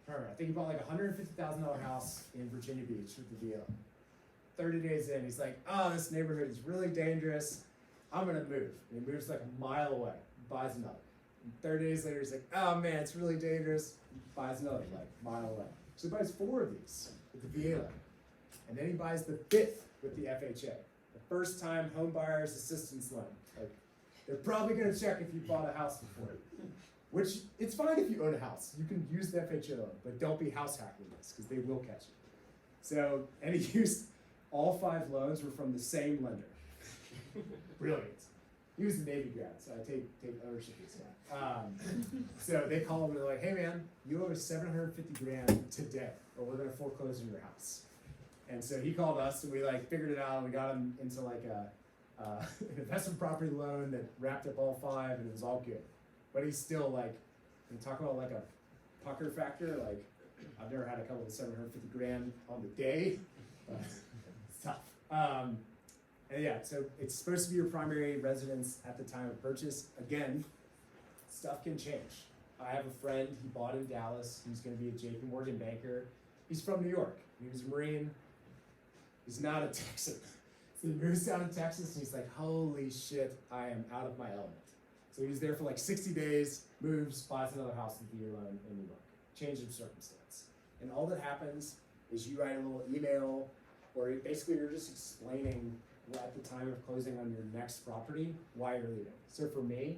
I think he bought like a $150,000 house in Virginia Beach with the VA loan. 30 days in, he's like, oh, this neighborhood is really dangerous. I'm gonna move. And he moves like a mile away, buys another. And 30 days later, he's like, oh man, it's really dangerous. Buys another, like mile away. So he buys 4 of these with the VA loan. And then he buys the 5th with the FHA. The first time home buyers assistance loan. Like, they're probably gonna check if you bought a house before. Which, it's fine if you own a house. You can use the FHA loan, but don't be house hacking this, because they will catch you. So, and he used, all 5 loans were from the same lender. Brilliant. He was a Navy grad, so I take ownership of this guy. So they call him and they're like, hey man, you owe us $750,000 today, or we're gonna foreclose on your house. And so he called us and we like figured it out, and we got him into like an investment property loan that wrapped up all 5, and it was all good. But he's still like, when you talk about like a pucker factor, like I've never had a couple of $750,000 on the day, but it's tough. And yeah, so it's supposed to be your primary residence at the time of purchase. Again, stuff can change. I have a friend, he bought in Dallas, he's gonna be a JP Morgan banker. He's from New York, he was a Marine, he's not a Texan. So he moves down to Texas and he's like, holy shit, I am out of my element. So he's there for like 60 days, moves, buys another house with the year loan in New York. Change of circumstance. And all that happens is you write a little email, or basically you're just explaining at the time of closing on your next property why you're leaving. So for me,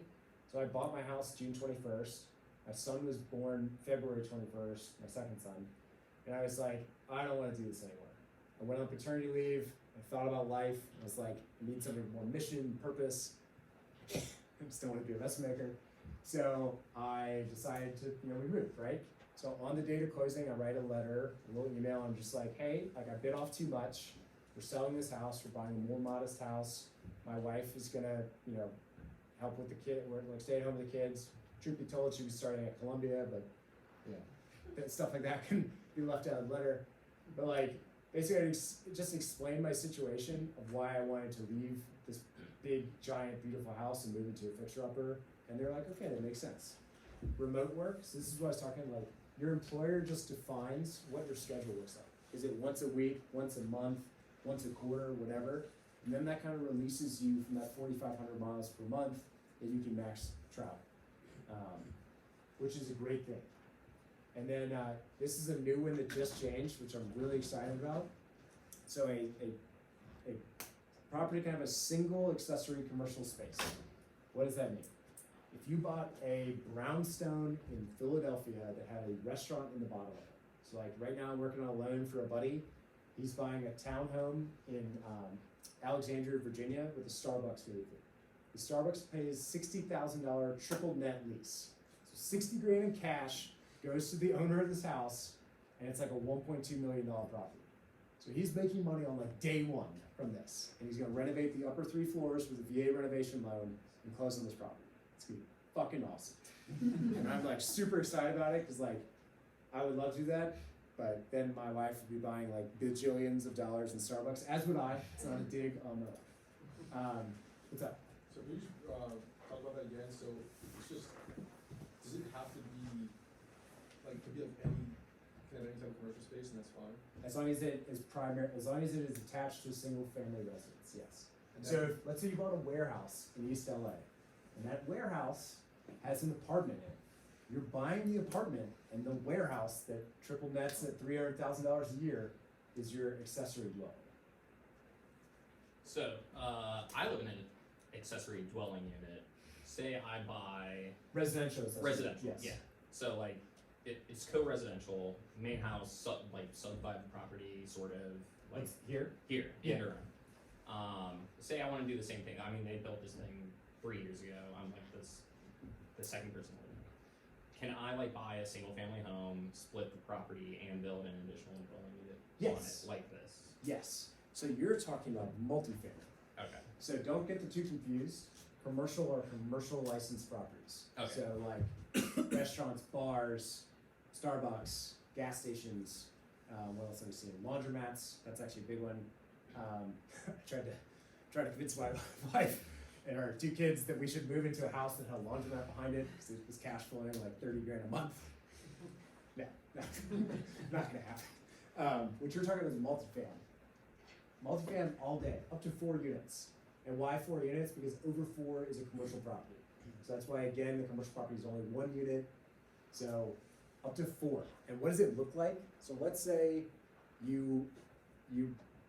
so I bought my house June 21st. My son was born February 21st, my second son. And I was like, I don't want to do this anymore. I went on paternity leave. I thought about life. I was like, I need something with more mission, purpose. I just don't want to be a messmaker. So I decided to, we moved, right? So on the date of closing, I write a letter, a little email. I'm just like, hey, like I bit off too much. We're selling this house. We're buying a more modest house. My wife is gonna, help with the kid. We're like stay at home with the kids. Truth be told, she was starting at Columbia, but stuff like that can be left out of the letter. But like, basically, I just explained my situation of why I wanted to leave this big, giant, beautiful house and move into a fixer-upper. And they're like, okay, that makes sense. Remote work. So this is what I was talking like. Your employer just defines what your schedule looks like. Is it once a week, once a month, once a quarter, whatever? And then that kind of releases you from that 4,500 miles per month that you can max travel, which is a great thing. And then this is a new one that just changed, which I'm really excited about. So a property can have a single accessory commercial space. What does that mean? If you bought a brownstone in Philadelphia that had a restaurant in the bottom of it, so like right now I'm working on a loan for a buddy, he's buying a townhome in Alexandria, Virginia with a Starbucks really good. The Starbucks pays $60,000 triple net lease. So 60 grand in cash goes to the owner of this house, and it's like a $1.2 million property. So he's making money on like day one from this, and he's gonna renovate the upper 3 floors with a VA renovation loan and close on this property. It's gonna be fucking awesome. And I'm like super excited about it, cause like, I would love to do that, but then my wife would be buying like bajillions of dollars in Starbucks, as would I. It's not a dig on Merle. What's up? So maybe talk about that again. So it's just, does it have to be, like, it could be like can have any type of commercial space and that's fine? As long as it is as long as it is attached to a single family residence, yes. And So then- let's say you bought a warehouse in East LA, and that warehouse has an apartment in it. You're buying the apartment, and the warehouse that triple nets at $300,000 a year is your accessory dwelling. So, I live in an accessory dwelling unit. Say I buy Residential accessory. residential, Yes. yeah. So like, it's co-residential, main house, like subdivided property, sort of, like What's here? here Yeah. in Durham. Say I wanna do the same thing. I mean, they built this thing 3 years ago. I'm like the second person living in it. Can I like buy a single family home, split the property, and build an additional dwelling unit on Yes. it like this? Yes. So you're talking about multifamily. Okay. So don't get the two confused. Commercial or commercial licensed properties. Okay. So like restaurants, bars, Starbucks, gas stations. What else have we seen? Laundromats. That's actually a big one. I tried to convince my wife and our 2 kids that we should move into a house that had a laundromat behind it because it was cash flowing like 30 grand a month. No, not gonna happen. What you're talking about is multifam. Multifam all day, up to 4 units. And why 4 units? Because over 4 is a commercial property. So that's why, again, the commercial property is only 1 unit. So up to 4. And what does it look like? So let's say you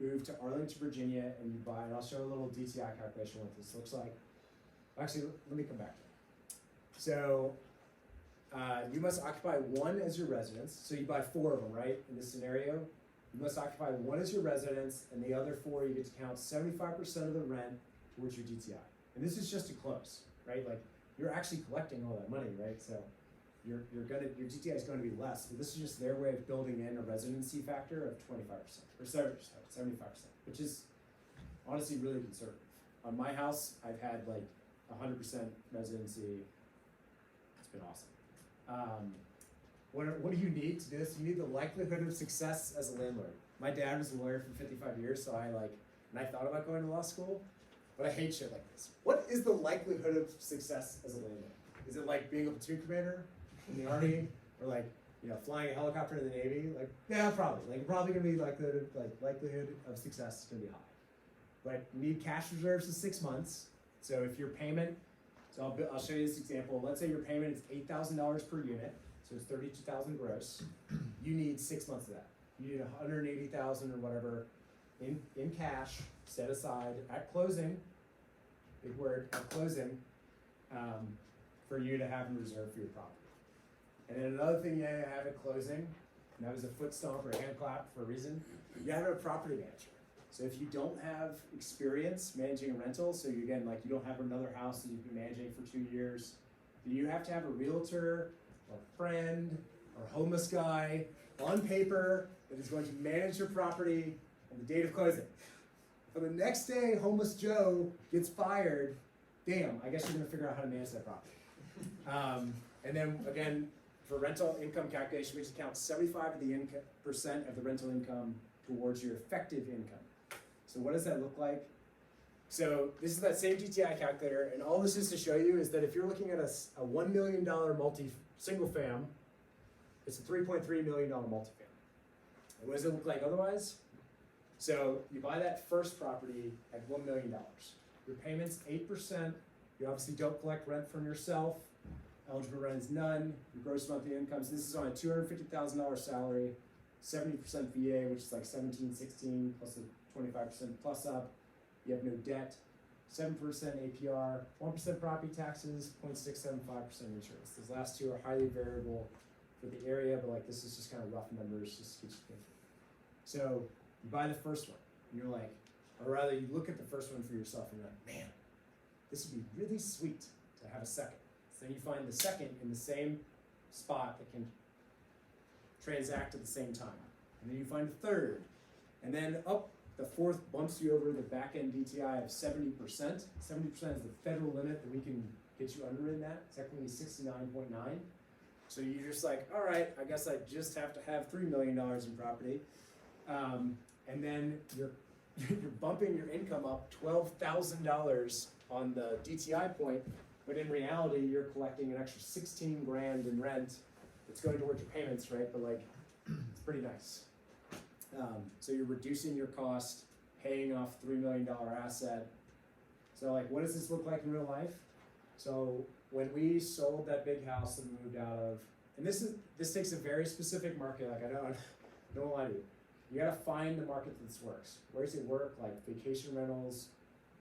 move to Arlington, Virginia, and you buy, and I'll show a little DTI calculation what this looks like. Actually, let me come back to it. So you must occupy 1 as your residence. So you buy 4 of them, right? In this scenario, you must occupy 1 as your residence, and the other 4 you get to count 75% of the rent towards your DTI. And this is just to close, right? Like you're actually collecting all that money, right? So your DTI is going to be less, but this is just their way of building in a residency factor of 25% or 75%, which is honestly really conservative. On my house, I've had like 100% residency. It's been awesome. What do you need to do this? You need the likelihood of success as a landlord. My dad was a lawyer for 55 years, so I thought about going to law school, but I hate shit like this. What is the likelihood of success as a landlord? Is it like being a platoon commander in the Army, or like, you know, flying a helicopter in the Navy? Like, yeah, probably. Like, probably gonna be likelihood of success is gonna be high. But you need cash reserves of 6 months. So if your payment, so I'll show you this example. Let's say your payment is $8,000 per unit. So it's $32,000 gross. You need 6 months of that. You need $180,000 or whatever in cash set aside at closing. Big word, at closing, for you to have in reserve for your property. And then another thing you have at closing, and that was a foot stomp or a hand clap for a reason. You have a property manager. So if you don't have experience managing a rental, so you don't have another house that you've been managing for 2 years, then you have to have a realtor or friend or homeless guy on paper that is going to manage your property on the date of closing. On the next day, homeless Joe gets fired. Damn, I guess you're gonna figure out how to manage that property. And then again, for rental income calculation, we just count 75% of the rental income towards your effective income. So what does that look like? So this is that same GTI calculator, and all this is to show you is that if you're looking at a $1 million single fam, it's a $3.3 million multifamily. And what does it look like otherwise? So you buy that first property at $1 million. Your payment's 8%. You obviously don't collect rent from yourself. Eligible rent is none. Your gross monthly incomes, this is on a $250,000 salary, 70% VA, which is like 17, 16, plus a 25% plus up. You have no debt, 7% APR, 1% property taxes, 0.675% insurance. Those last two are highly variable for the area, but like this is just kind of rough numbers, just to get you thinking. So you buy the first one, and you're like, or rather you look at the first one for yourself and you're like, man, this would be really sweet to have a second. So then you find the second in the same spot that can transact at the same time. And then you find the third. And then the fourth bumps you over the back end DTI of 70%. 70% is the federal limit that we can get you under in that. Technically 69.9. So you're just like, all right, I guess I just have to have $3 million in property. And then you're bumping your income up $12,000 on the DTI point, but in reality, you're collecting an extra 16 grand in rent. It's going towards your payments, right? But like, it's pretty nice. So you're reducing your cost, paying off $3 million asset. So like, what does this look like in real life? So when we sold that big house that we moved out of, and this takes a very specific market. Like I don't lie to you. You gotta find the market that this works. Where does it work? Like vacation rentals,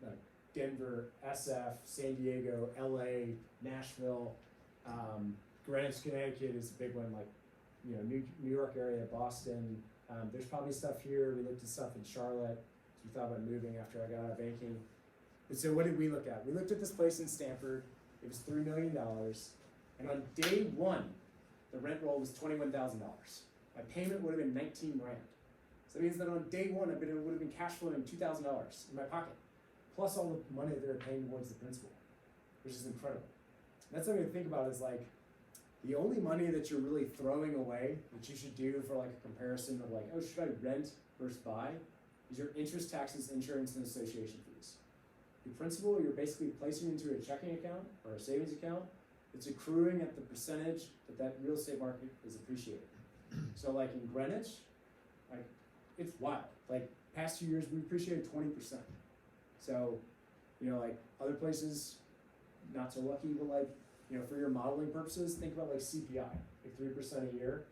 like Denver, SF, San Diego, LA, Nashville, Greenwich, Connecticut is a big one. Like New York area, Boston. There's probably stuff here. We looked at stuff in Charlotte. So we thought about moving after I got out of banking. But so what did we look at? We looked at this place in Stanford. It was $3 million. And on day one, the rent roll was $21,000. My payment would have been 19 grand. So that means that on day one, it would have been cash flowing $2,000 in my pocket, plus all the money that they're paying towards the principal, which is incredible. And that's something to think about is like, the only money that you're really throwing away that you should do for like a comparison of like, oh, should I rent versus buy, is your interest, taxes, insurance, and association fees. Your principal, you're basically placing into a checking account or a savings account. It's accruing at the percentage that real estate market is appreciated. So like in Greenwich, like it's wild. Like past 2 years, we appreciated 20%. So, like other places, not so lucky, but like, for your modeling purposes, think about like CPI, like 3% a year.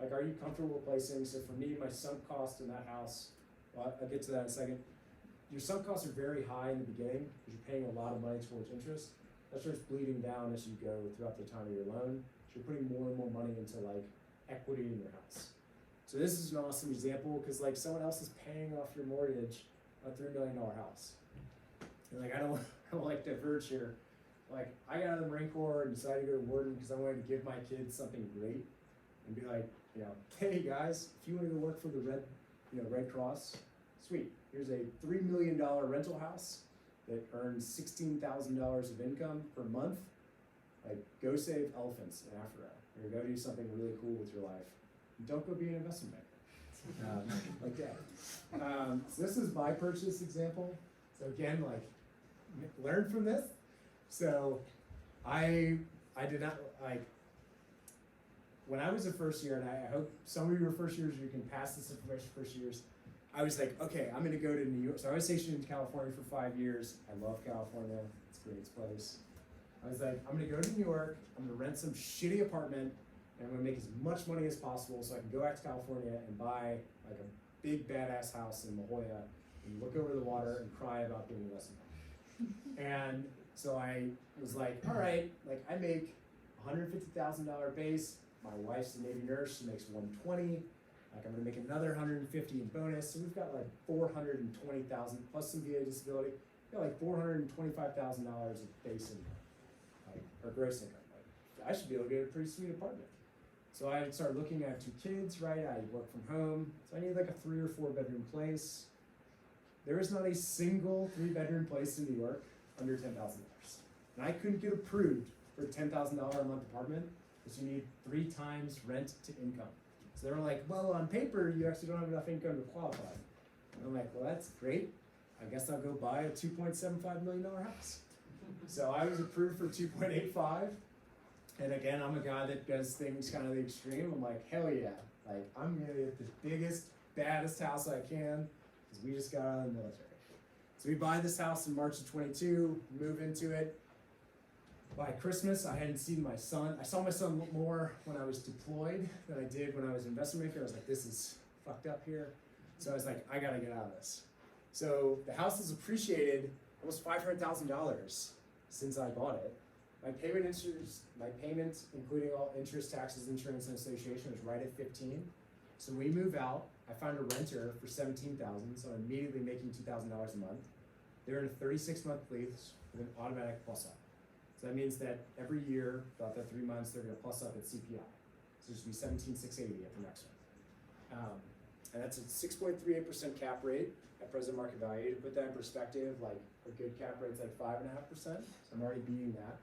Like, are you comfortable placing? So for me, my sunk cost in that house, well, I'll get to that in a second. Your sunk costs are very high in the beginning because you're paying a lot of money towards interest. That starts bleeding down as you go throughout the time of your loan. So you're putting more and more money into like equity in your house. So this is an awesome example because like someone else is paying off your mortgage on a $3 million house. And like I don't like diverge here. Like I got out of the Marine Corps and decided to go to Warden because I wanted to give my kids something great and be like, hey guys, if you want to go work for the Red Cross, sweet. Here's a $3 million rental house that earns $16,000 of income per month. Like go save elephants in Africa or go do something really cool with your life. And don't go be an investment banker. Like that. So this is my purchase example. So again, like learn from this. So I did not like when I was a first year, and I hope some of you are first years, you can pass this information first years. I was like, okay, I'm gonna go to New York. So I was stationed in California for 5 years. I love California. It's a great place. I was like, I'm gonna go to New York. I'm gonna rent some shitty apartment, and I'm gonna make as much money as possible so I can go back to California and buy like a big badass house in La Jolla and look over the water and cry about being a lesson. And so I was like, all right, like I make $150,000 base. My wife's a Navy nurse, she makes $120,000. Like I'm gonna make another $150,000 in bonus. So we've got like $420,000 plus some VA disability. We've got like $425,000 of base income, like, or gross income. Like, I should be able to get a pretty sweet apartment. So I started looking at 2 kids, right? I work from home. So I need like a 3 or 4 bedroom place. There is not a single 3-bedroom place in New York under $10,000. And I couldn't get approved for a $10,000 a month apartment because you need 3 times rent to income. So they were like, well, on paper, you actually don't have enough income to qualify. And I'm like, well, that's great. I guess I'll go buy a $2.75 million house. So I was approved for 2.85. And again, I'm a guy that does things kind of the extreme. I'm like, hell yeah. Like, I'm going to get the biggest, baddest house I can. because we just got out of the military. So we buy this house in March of 22, move into it. By Christmas, I hadn't seen my son. I saw my son more when I was deployed than I did when I was investment banker. I was like, this is fucked up here. So I was like, I gotta get out of this. So the house has appreciated almost $500,000 since I bought it. My payment, including all interest, taxes, insurance, and association, was right at 15. So we move out. I found a renter for 17,000, so I'm immediately making $2,000 a month. They're in a 36-month lease with an automatic plus up. So that means that every year, about that 3 months, they're gonna plus up at CPI. So it should be 17,680 at the next one. And that's a 6.38% cap rate at present market value. To put that in perspective, like a good cap rate's like 5.5%, so I'm already beating that.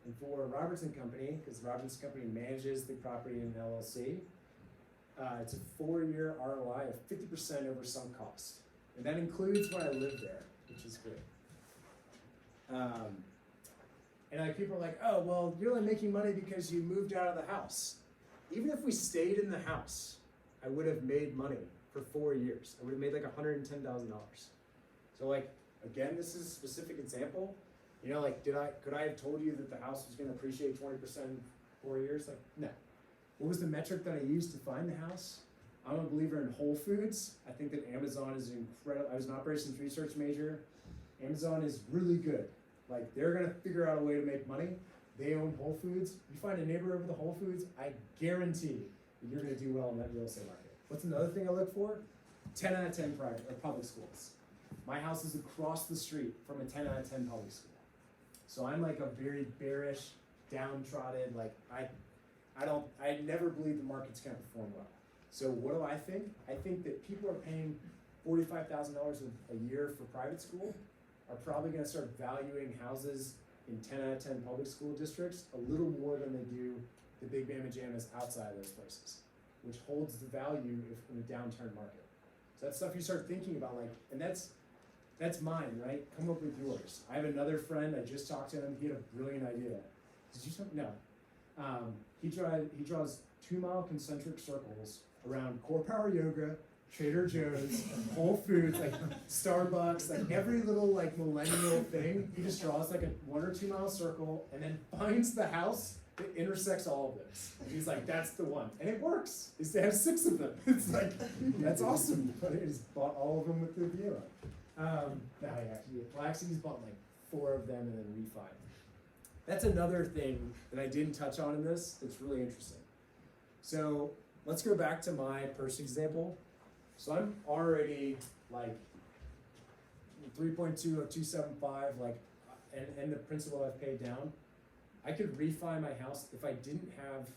And for Robertson Company, because Robertson Company manages the property in an LLC, it's a 4-year ROI of 50% over sunk cost. And that includes when I lived there, which is great. And like people are like, oh, well, you're only making money because you moved out of the house. Even if we stayed in the house, I would have made money for 4 years. I would have made like $110,000. So like, again, this is a specific example. You know, like, could I have told you that the house was gonna appreciate 20% in 4 years? Like, no. What was the metric that I used to find the house? I'm a believer in Whole Foods. I think that Amazon is incredible. I was an operations research major. Amazon is really good. Like, they're gonna figure out a way to make money. They own Whole Foods. You find a neighborhood with a Whole Foods, I guarantee that you're gonna do well in that real estate market. What's another thing I look for? 10 out of 10 private or public schools. My house is across the street from a 10 out of 10 public school. So I'm like a very bearish, downtrodden, like I never believe the market's gonna perform well. So what do I think? I think that people are paying $45,000 a year for private school are probably gonna start valuing houses in 10 out of 10 public school districts a little more than they do the big mamma jammas outside of those places, which holds the value if in a downturn market. So that's stuff you start thinking about, like, and that's mine, right? Come up with yours. I have another friend, I just talked to him, he had a brilliant idea. Did you talk? No. He draws 2-mile concentric circles around Core Power Yoga, Trader Joe's, Whole Foods, like Starbucks, like every little like millennial thing. He just draws like a 1 or 2 mile circle and then finds the house that intersects all of this. And he's like, that's the one. And it works. They have 6 of them. It's like, that's awesome. But he just bought all of them with the VA. Actually, he's bought like 4 of them and then refined. That's another thing that I didn't touch on in this that's really interesting. So let's go back to my purse example. So I'm already like 3.2 of 275, like, and the principal I've paid down. I could refi my house if I didn't have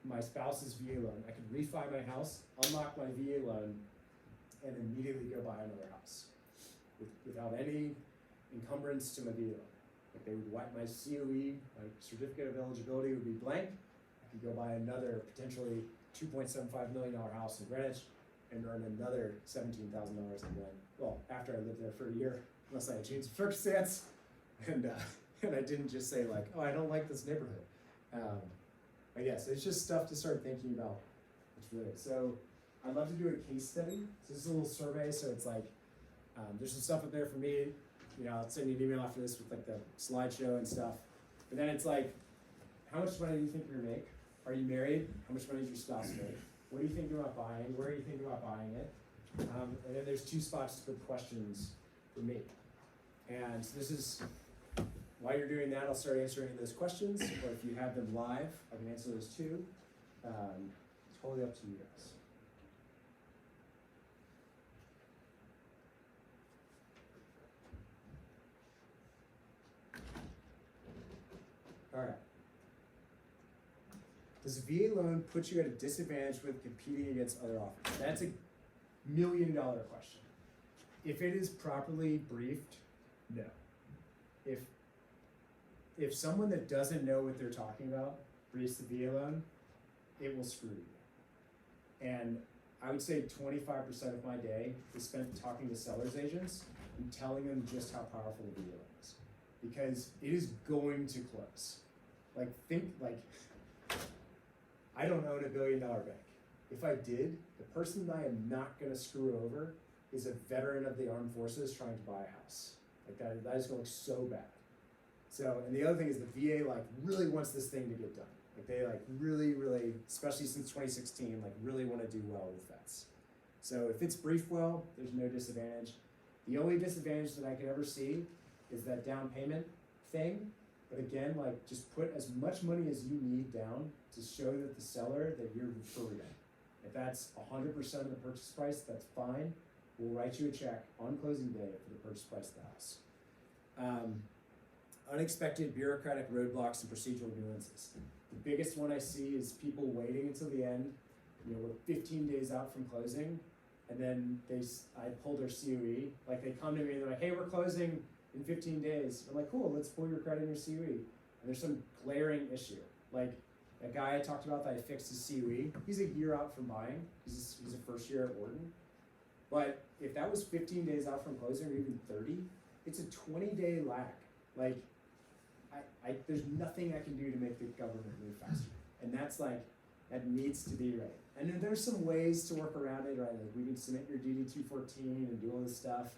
my spouse's VA loan. I could refi my house, unlock my VA loan, and immediately go buy another house without any encumbrance to my VA loan. Like they would wipe my COE, my certificate of eligibility would be blank. I could go buy another potentially $2.75 million house in Greenwich and earn another $17,000 in rent. Well, after I lived there for a year, unless I had changed of circumstance, and I didn't just say like, oh, I don't like this neighborhood. But yes, it's just stuff to start thinking about. It's really so. I'd love to do a case study. So this is a little survey. So it's like there's some stuff up there for me. You know, I'll send you an email after this with like the slideshow and stuff. But then it's like, how much money do you think you're gonna make? Are you married? How much money does your spouse make? What do you think about buying? Where are you thinking about buying it? And then there's 2 spots to put questions for me. And so this is, while you're doing that, I'll start answering those questions. Or if you have them live, I can answer those too. It's totally up to you guys. All right. Does a VA loan put you at a disadvantage with competing against other offers? That's a $1 million question. If it is properly briefed, no. If someone that doesn't know what they're talking about briefs the VA loan, it will screw you. And I would say 25% of my day is spent talking to sellers agents and telling them just how powerful the VA loan is. Because it is going to close. Like, I don't own $1 billion bank. If I did, the person that I am not gonna screw over is a veteran of the armed forces trying to buy a house. Like that is going so bad. So, and the other thing is the VA like really wants this thing to get done. Like they like really, really, especially since 2016, like really want to do well with vets. So if it's briefed well, there's no disadvantage. The only disadvantage that I could ever see is that down payment thing. But again, like just put as much money as you need down to show that the seller that you're referring. If that's 100% of the purchase price, that's fine. We'll write you a check on closing day for the purchase price of the house. Unexpected bureaucratic roadblocks and procedural nuances. The biggest one I see is people waiting until the end. You know, we're 15 days out from closing, and then I pull their COE. Like they come to me and they're like, "Hey, we're closing in 15 days." I'm like, "Cool, let's pull your credit and your COE." And there's some glaring issue. Like that guy I talked about that I fixed his COE. He's a year out from buying. He's a first year at Wharton. But if that was 15 days out from closing, or even 30, it's a 20-day lag. Like, there's nothing I can do to make the government move faster. And that's like, that needs to be right. And then there's some ways to work around it, right? Like we can submit your DD-214 and do all this stuff.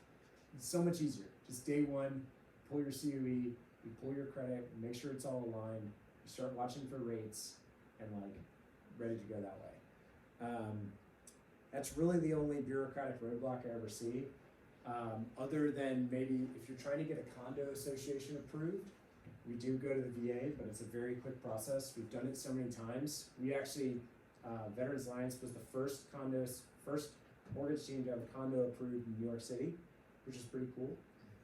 It's so much easier. Just day one, pull your COE, you pull your credit, make sure it's all aligned, you start watching for rates, and like, ready to go that way. That's really the only bureaucratic roadblock I ever see. Other than maybe if you're trying to get a condo association approved, we do go to the VA, but it's a very quick process. We've done it so many times. We actually, Veterans Alliance was the first mortgage team to have a condo approved in New York City, which is pretty cool.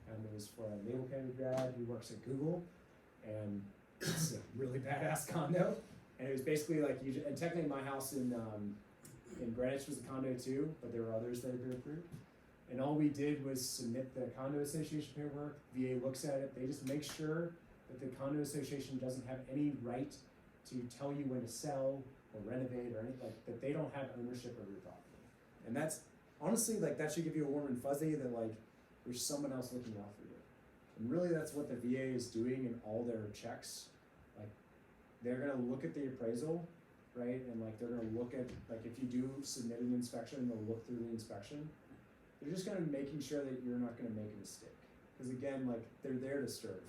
It was for a Naval Academy grad who works at Google, and it's a really badass condo. And it was basically like, and technically my house in Greenwich was a condo too, but there were others that had been approved. And all we did was submit the condo association paperwork. VA looks at it. They just make sure that the condo association doesn't have any right to tell you when to sell or renovate or anything, like that they don't have ownership of your property. And that's honestly, like, that should give you a warm and fuzzy that like there's someone else looking out for you. And really that's what the VA is doing in all their checks. Like they're gonna look at the appraisal, right? And like they're gonna look at, like if you do submit an inspection, they'll look through the inspection. They're just kind of making sure that you're not gonna make a mistake. Because again, like they're there to serve.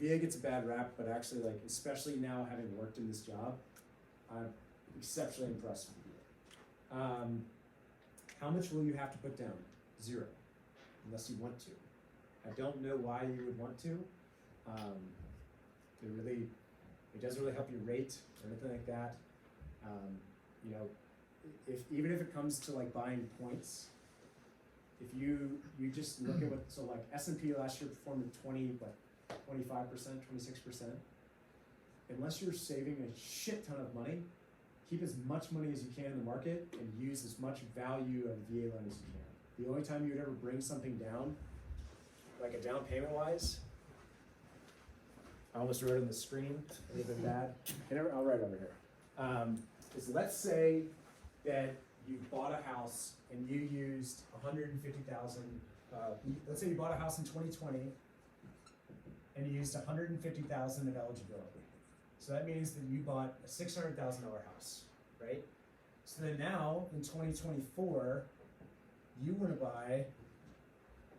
VA gets a bad rap, but actually, like, especially now having worked in this job, I'm exceptionally impressed with VA. How much will you have to put down? 0, unless you want to. I don't know why you would want to. It doesn't really help your rate or anything like that. You know, even if it comes to like buying points, if you just look at what, so like S&P last year performed at 25%, 26%. Unless you're saving a shit ton of money, keep as much money as you can in the market and use as much value of the VA loan as you can. The only time you would ever bring something down, like a down payment wise, I almost wrote it on the screen, it would have been bad. I'll write it over here. Is let's say that you bought a house and you used $150,000. Let's say you bought a house in 2020 and you used $150,000 of eligibility. So that means that you bought a $600,000 house, right? So then now in 2024, you want to buy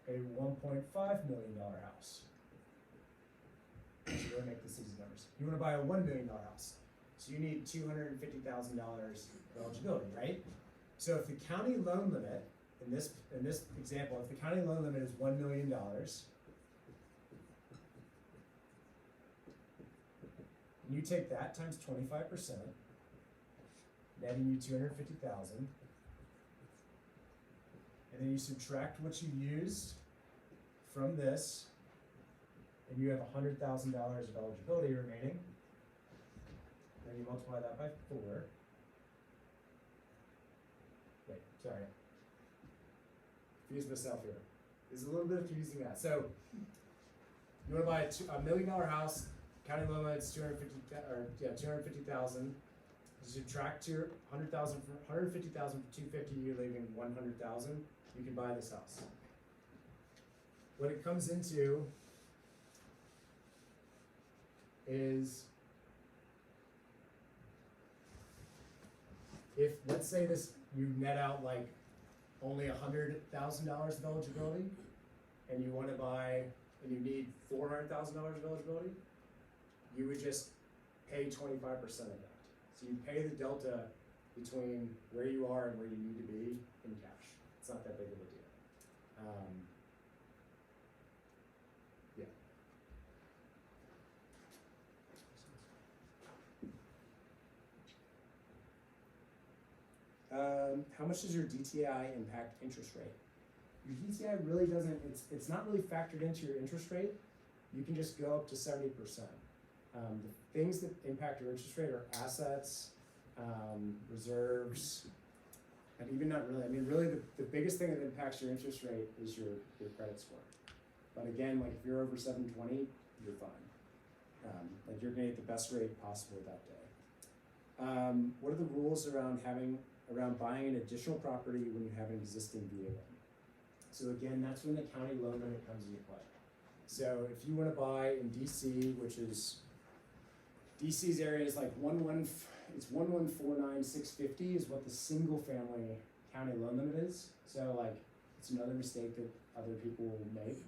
a $1.5 million house. So we're gonna make this easy numbers. You want to buy a $1 million house. So you need $250,000 of eligibility, right? So if the county loan limit, in this example, if the county loan limit is $1 million, and you take that times 25%, netting you $250,000, and then you subtract what you used from this, and you have $100,000 of eligibility remaining. Then you multiply that by 4. Wait, sorry. Confused myself here. There's a little bit of confusing that. So you want to buy a $1 million house. County loan limit is $250,000. Subtract your $150,000 from $250,000, you're leaving $100,000. You can buy this house. What it comes into is, if let's say this, you net out like only $100,000 of eligibility, and you wanna buy, and you need $400,000 of eligibility, you would just pay 25% of that. So you pay the delta between where you are and where you need to be in cash. It's not that big of a deal. Yeah. How much does your DTI impact interest rate? Your DTI really doesn't, it's not really factored into your interest rate. You can just go up to 70%. The things that impact your interest rate are assets, reserves, and even not really, I mean, really the biggest thing that impacts your interest rate is your credit score. But again, like if you're over 720, you're fine. Like you're gonna get the best rate possible that day. What are the rules around buying an additional property when you have an existing VA loan? So again, that's when the county loan limit comes into play. So if you wanna buy in DC, which is, DC's area is like 1149650 is what the single family county loan limit is. So like, it's another mistake that other people will make.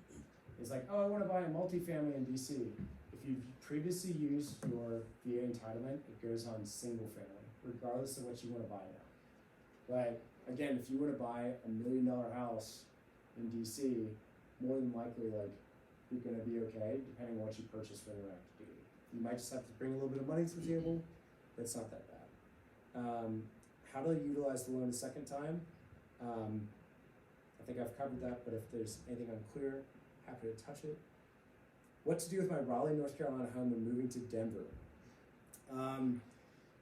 It's like, oh, I wanna buy a multifamily in DC. If you've previously used your VA entitlement, it goes on single family, regardless of what you wanna buy now. But again, if you were to buy $1 million house in DC, more than likely, like, you're gonna be okay, depending on what you purchase for the active duty. You might just have to bring a little bit of money to the table, but it's not that bad. How to utilize the loan a second time? I think I've covered that, but if there's anything unclear, happy to touch it. What to do with my Raleigh, North Carolina home when moving to Denver?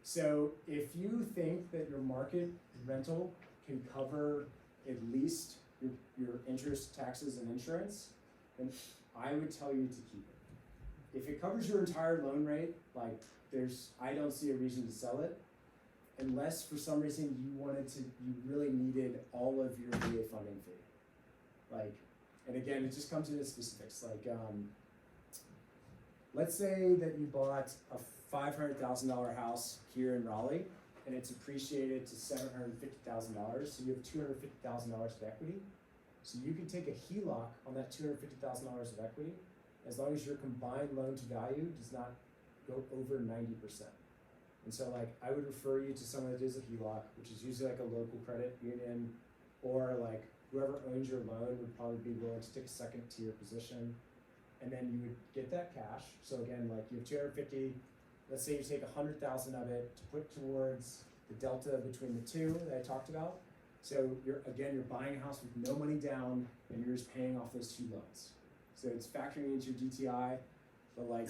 So if you think that your market rental can cover at least your interest, taxes, and insurance, then I would tell you to keep it. If it covers your entire loan rate, like I don't see a reason to sell it, unless for some reason you really needed all of your VA funding fee. Like, and again, it just comes into specifics. Like, let's say that you bought a $500,000 house here in Raleigh, and it's appreciated to $750,000, so you have $250,000 of equity. So you can take a HELOC on that $250,000 of equity, as long as your combined loan to value does not go over 90%. And so like, I would refer you to someone that does a HELOC, which is usually like a local credit union, or like whoever owns your loan would probably be willing to take a second tier position. And then you would get that cash. So again, like you have 250, let's say you take 100,000 of it to put towards the delta between the two that I talked about. So you're buying a house with no money down, and you're just paying off those two loans. So it's factoring into your DTI, but like,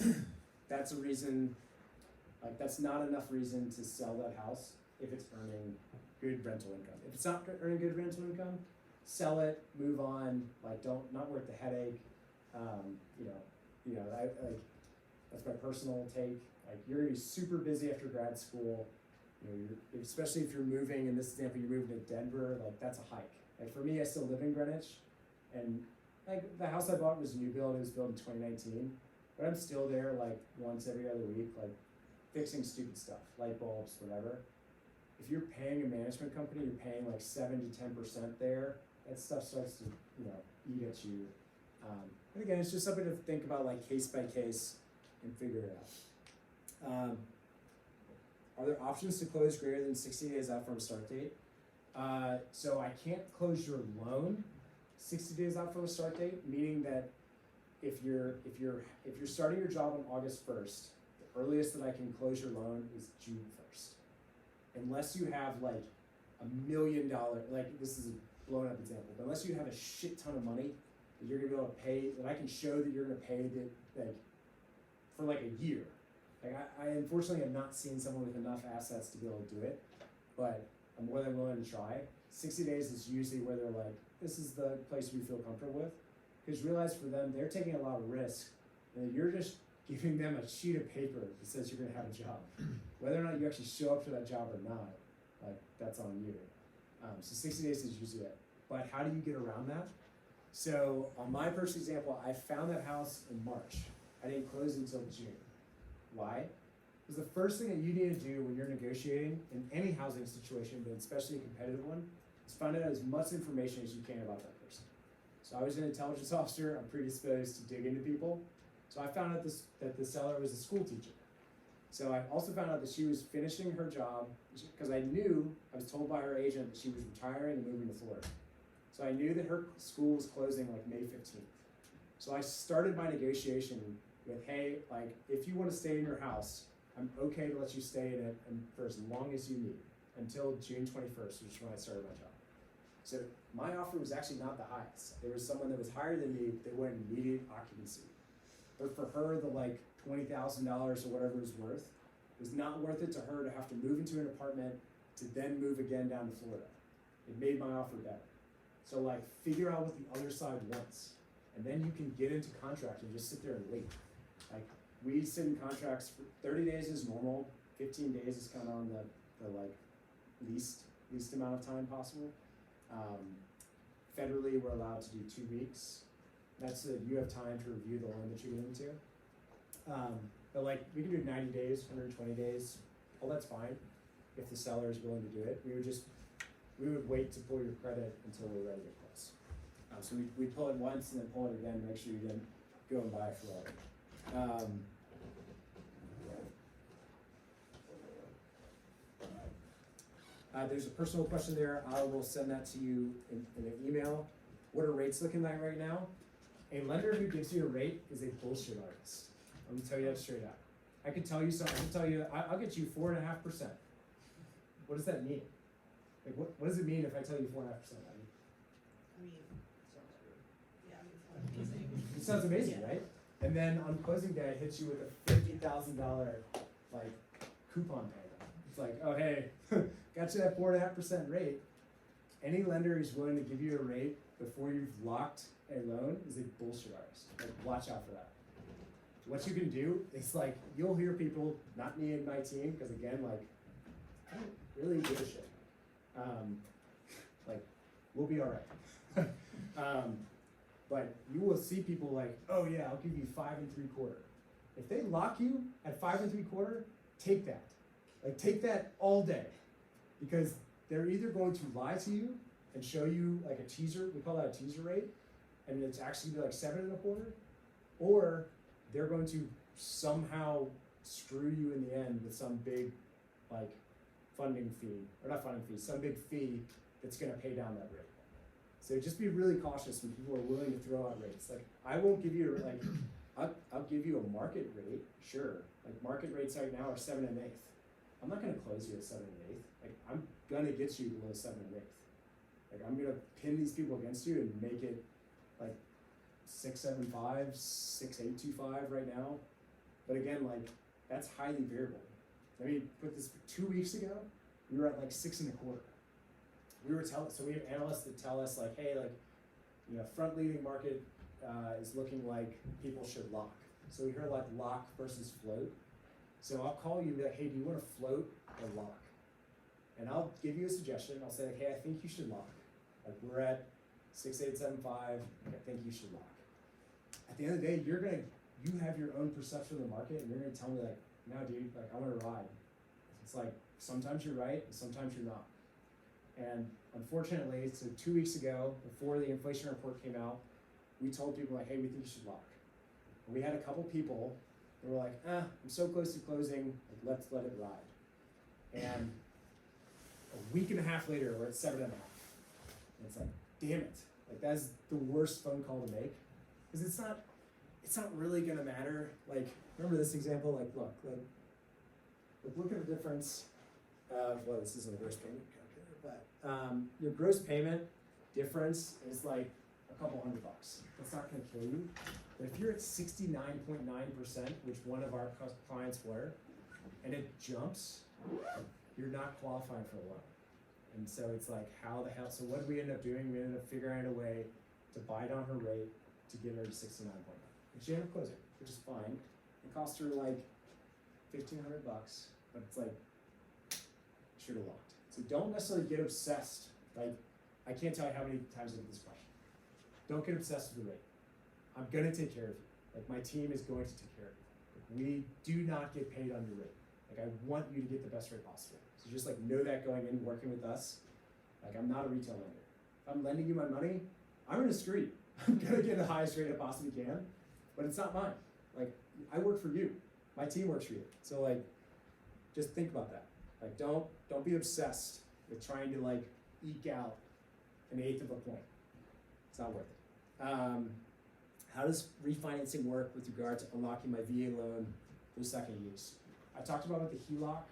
that's a reason, like that's not enough reason to sell that house if it's earning good rental income. If it's not earning good rental income, sell it, move on, like not worth the headache. That's my personal take. Like you're gonna be super busy after grad school. Especially if you're moving, in this example, you're moving to Denver, like that's a hike. Like for me, I still live in Greenwich, and like the house I bought was new build, it was built in 2019, but I'm still there like once every other week, like fixing stupid stuff, light bulbs, whatever. If you're paying a management company, you're paying like 7 to 10% there, that stuff starts to, eat at you. And again, it's just something to think about like case by case and figure it out. Are there options to close greater than 60 days out from a start date? So I can't close your loan 60 days out from a start date, meaning that if you're starting your job on August 1st, the earliest that I can close your loan is June 1st. Unless you have like $1 million, like this is a blown up example, but unless you have a shit ton of money that you're gonna be able to pay, that I can show that you're gonna pay that like for like a year. Like I unfortunately have not seen someone with enough assets to be able to do it, but I'm more than willing to try. 60 days is usually where they're like, this is the place we feel comfortable with. Because realize for them, they're taking a lot of risk, and you're just giving them a sheet of paper that says you're gonna have a job. Whether or not you actually show up to that job or not, like that's on you. So 60 days is usually it. But how do you get around that? So on my personal example, I found that house in March. I didn't close until June. Why? Because the first thing that you need to do when you're negotiating in any housing situation, but especially a competitive one, is find out as much information as you can about that person. So I was an intelligence officer, I'm predisposed to dig into people. So I found out that the seller was a school teacher. So I also found out that she was finishing her job, because I was told by her agent that she was retiring and moving to Florida. So I knew that her school was closing like May 15th. So I started my negotiation with, hey, like, if you want to stay in your house, I'm okay to let you stay in it and for as long as you need, until June 21st, which is when I started my job. So my offer was actually not the highest. There was someone that was higher than me, they wanted immediate occupancy. But for her, the like $20,000 or whatever it was worth, it was not worth it to her to have to move into an apartment to then move again down to Florida. It made my offer better. So like, figure out what the other side wants. And then you can get into contract and just sit there and wait. Like, we sit in contracts for 30 days is normal, 15 days is kind of on the like least amount of time possible. Federally, we're allowed to do 2 weeks. That's so that you have time to review the loan that you're getting into. But like, we can do 90 days, 120 days, all that's fine if the seller is willing to do it. We would wait to pull your credit until we're ready to close. So we pull it once and then pull it again to make sure you didn't go and buy it for all. There's a personal question there. I will send that to you in an email. What are rates looking like right now? A lender who gives you a rate is a bullshit artist. I'm gonna tell you that straight out. I could tell you something. I can tell you I'll get you 4.5%. What does that mean? Like what does it mean if I tell you 4.5%? I mean, yeah, I mean, it's amazing. It sounds amazing, Yeah. right? And then on closing day, I hit you with a $50,000 like coupon payment. It's like, oh hey, got you that 4.5% rate. Any lender who's willing to give you a rate before you've locked a loan is a bullshit artist. Like, watch out for that. What you can do is like, you'll hear people, not me and my team, because again, like, I don't really give a shit. Like, we'll be all right. But you will see people like, oh yeah, I'll give you 5 3/4. If they lock you at 5 3/4, take that. Like, take that all day, because they're either going to lie to you and show you like a teaser, we call that a teaser rate, and it's actually be like 7 1/4, or they're going to somehow screw you in the end with some big like funding fee, or not funding fee, some big fee that's gonna pay down that rate. So just be really cautious when people are willing to throw out rates. Like, I won't give you like, I'll give you a market rate, sure. Like, market rates right now are 7 1/8. I'm not gonna close you at 7 1/8. Like, I'm gonna get you below 7 1/8. Like, I'm gonna pin these people against you and make it like 6.75, 6.825 right now. But again, like, that's highly variable. Let me put this, 2 weeks ago, we were at like 6 1/4. We were so we have analysts that tell us like, hey, like, you know, front leading market is looking like people should lock. So we heard like lock versus float. So I'll call you and be like, hey, do you want to float or lock? And I'll give you a suggestion. I'll say like, hey, I think you should lock. Like, we're at 6.875. I think you should lock. At the end of the day, you have your own perception of the market, and you're gonna tell me like, no, dude, like, I want to ride. It's like, sometimes you're right, and sometimes you're not. And unfortunately, so 2 weeks ago, before the inflation report came out, we told people like, hey, we think you should lock. And we had a couple people that were like, I'm so close to closing, like, let's let it ride. And a week and a half later, we're at 7.5. And it's like, damn it. Like, that's the worst phone call to make. Because it's not really gonna matter. Like, remember this example? Like, look at the difference of, well, this isn't a gross payment calculator, but your gross payment difference is like a couple $100. That's not gonna kill you. But if you're at 69.9%, which one of our clients were, and it jumps, you're not qualifying for a loan. And so it's like, how the hell? So what did we end up doing? We ended up figuring out a way to buy down her rate to get her to 69.9. And she ended up closing, which is fine. It cost her like $1,500, but it's like, should have locked. So don't necessarily get obsessed. Like, I can't tell you how many times I get this question. Don't get obsessed with the rate. I'm gonna take care of you. Like, my team is going to take care of you. Like, we do not get paid on your rate. Like, I want you to get the best rate possible. So just like, know that going in, working with us. Like, I'm not a retail lender. If I'm lending you my money, I'm gonna screw you. I'm gonna get the highest rate I possibly can, but it's not mine. Like, I work for you. My team works for you. So like, just think about that. Like, don't be obsessed with trying to like eke out an eighth of a point. It's not worth it. How does refinancing work with regard to unlocking my VA loan for the second use? I talked about with the HELOC.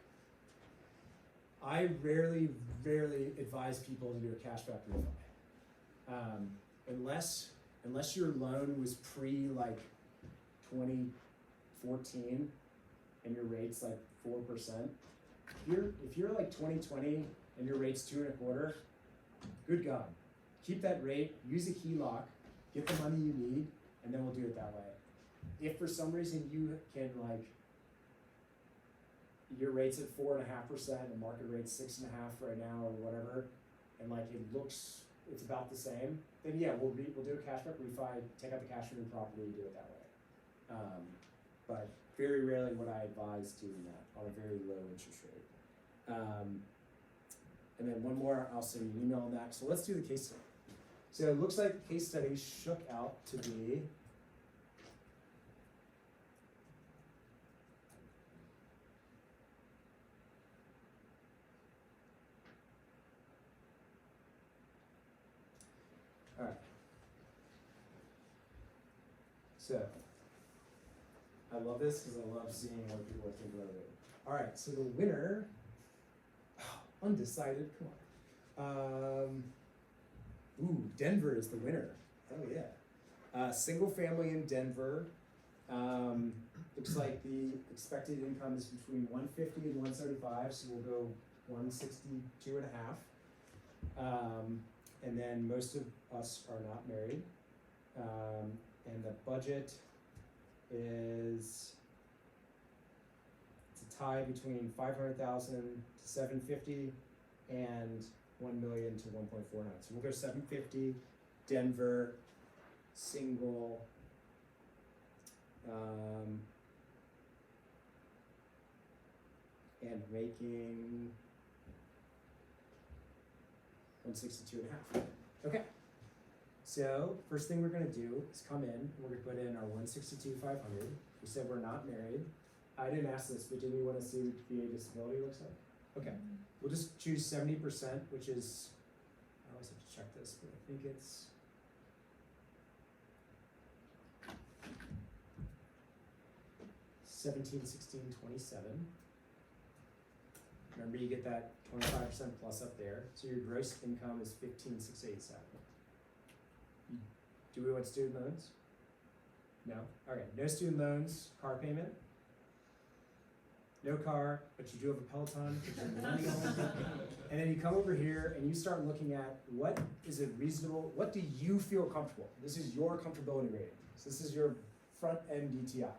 I rarely advise people to do a cashback refi. Unless your loan was pre like 2014 and your rate's like 4%. If you're like 2020 and your rate's 2.25%, good God. Keep that rate, use a HELOC, get the money you need, and then we'll do it that way. If for some reason you can like, your rate's at 4.5%, the market rate's 6.5% right now or whatever, and like it's about the same, then yeah, we'll do a cashback refi, take out the cash from your property, do it that way. But very rarely would I advise doing that on a very low interest rate. And then one more, I'll send you an email on that. So let's do the case study. So it looks like the case study shook out to be all right. So I love this because I love seeing what people are thinking about it. All right, so the winner, undecided, come on. Denver is the winner. Oh yeah. Single family in Denver. Looks like the expected income is between 150 and 175, so we'll go 162 and a half. And then most of us are not married. And the budget is, it's a tie between 500,000 to 750 and 1 million to 1.49. So we'll go 750, Denver, single, and making 162 and a half. Okay. So first thing we're gonna do is come in, we're gonna put in our 162,500. We said we're not married. I didn't ask this, but do we wanna see what VA disability looks like? Okay, we'll just choose 70%, which is, I always have to check this, but I think it's, $17,1627. Remember, you get that 25% plus up there, so your gross income is $15,687. Do we want student loans? No? Okay, no student loans, car payment. No car, but you do have a Peloton, which you're millennial. And then you come over here and you start looking at what is it reasonable, what do you feel comfortable? This is your comfortability rating. So this is your front end DTI.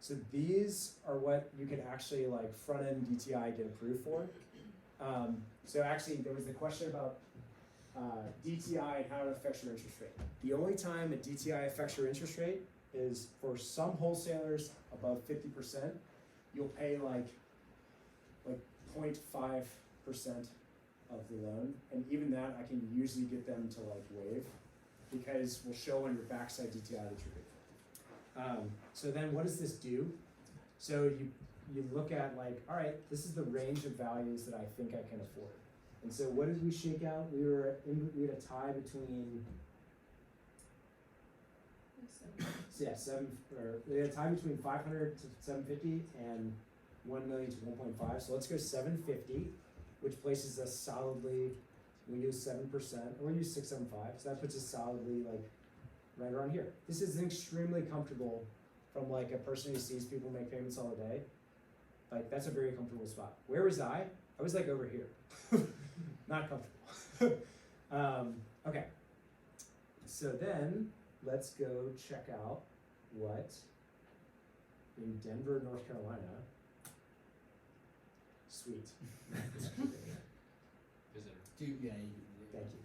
So these are what you can actually like front end DTI get approved for. So actually there was the question about DTI and how it affects your interest rate. The only time a DTI affects your interest rate is for some wholesalers above 50%, you'll pay like 0.5% of the loan, and even that I can usually get them to like waive because we'll show on your backside DTI that you're good for. So then what does this do? So you look at like, all right, this is the range of values that I think I can afford. And so what did we shake out? We had a tie between, we had a tie between 500 to 750 and 1 million to 1.5. So let's go 750, which places us solidly, we use 7%, or we use 675. So that puts us solidly like right around here. This is extremely comfortable from like a person who sees people make payments all day. Like that's a very comfortable spot. Where was I? I was like over here. Not comfortable. Okay. So then let's go check out what in Denver, North Carolina. Sweet. Visitor. Thank you.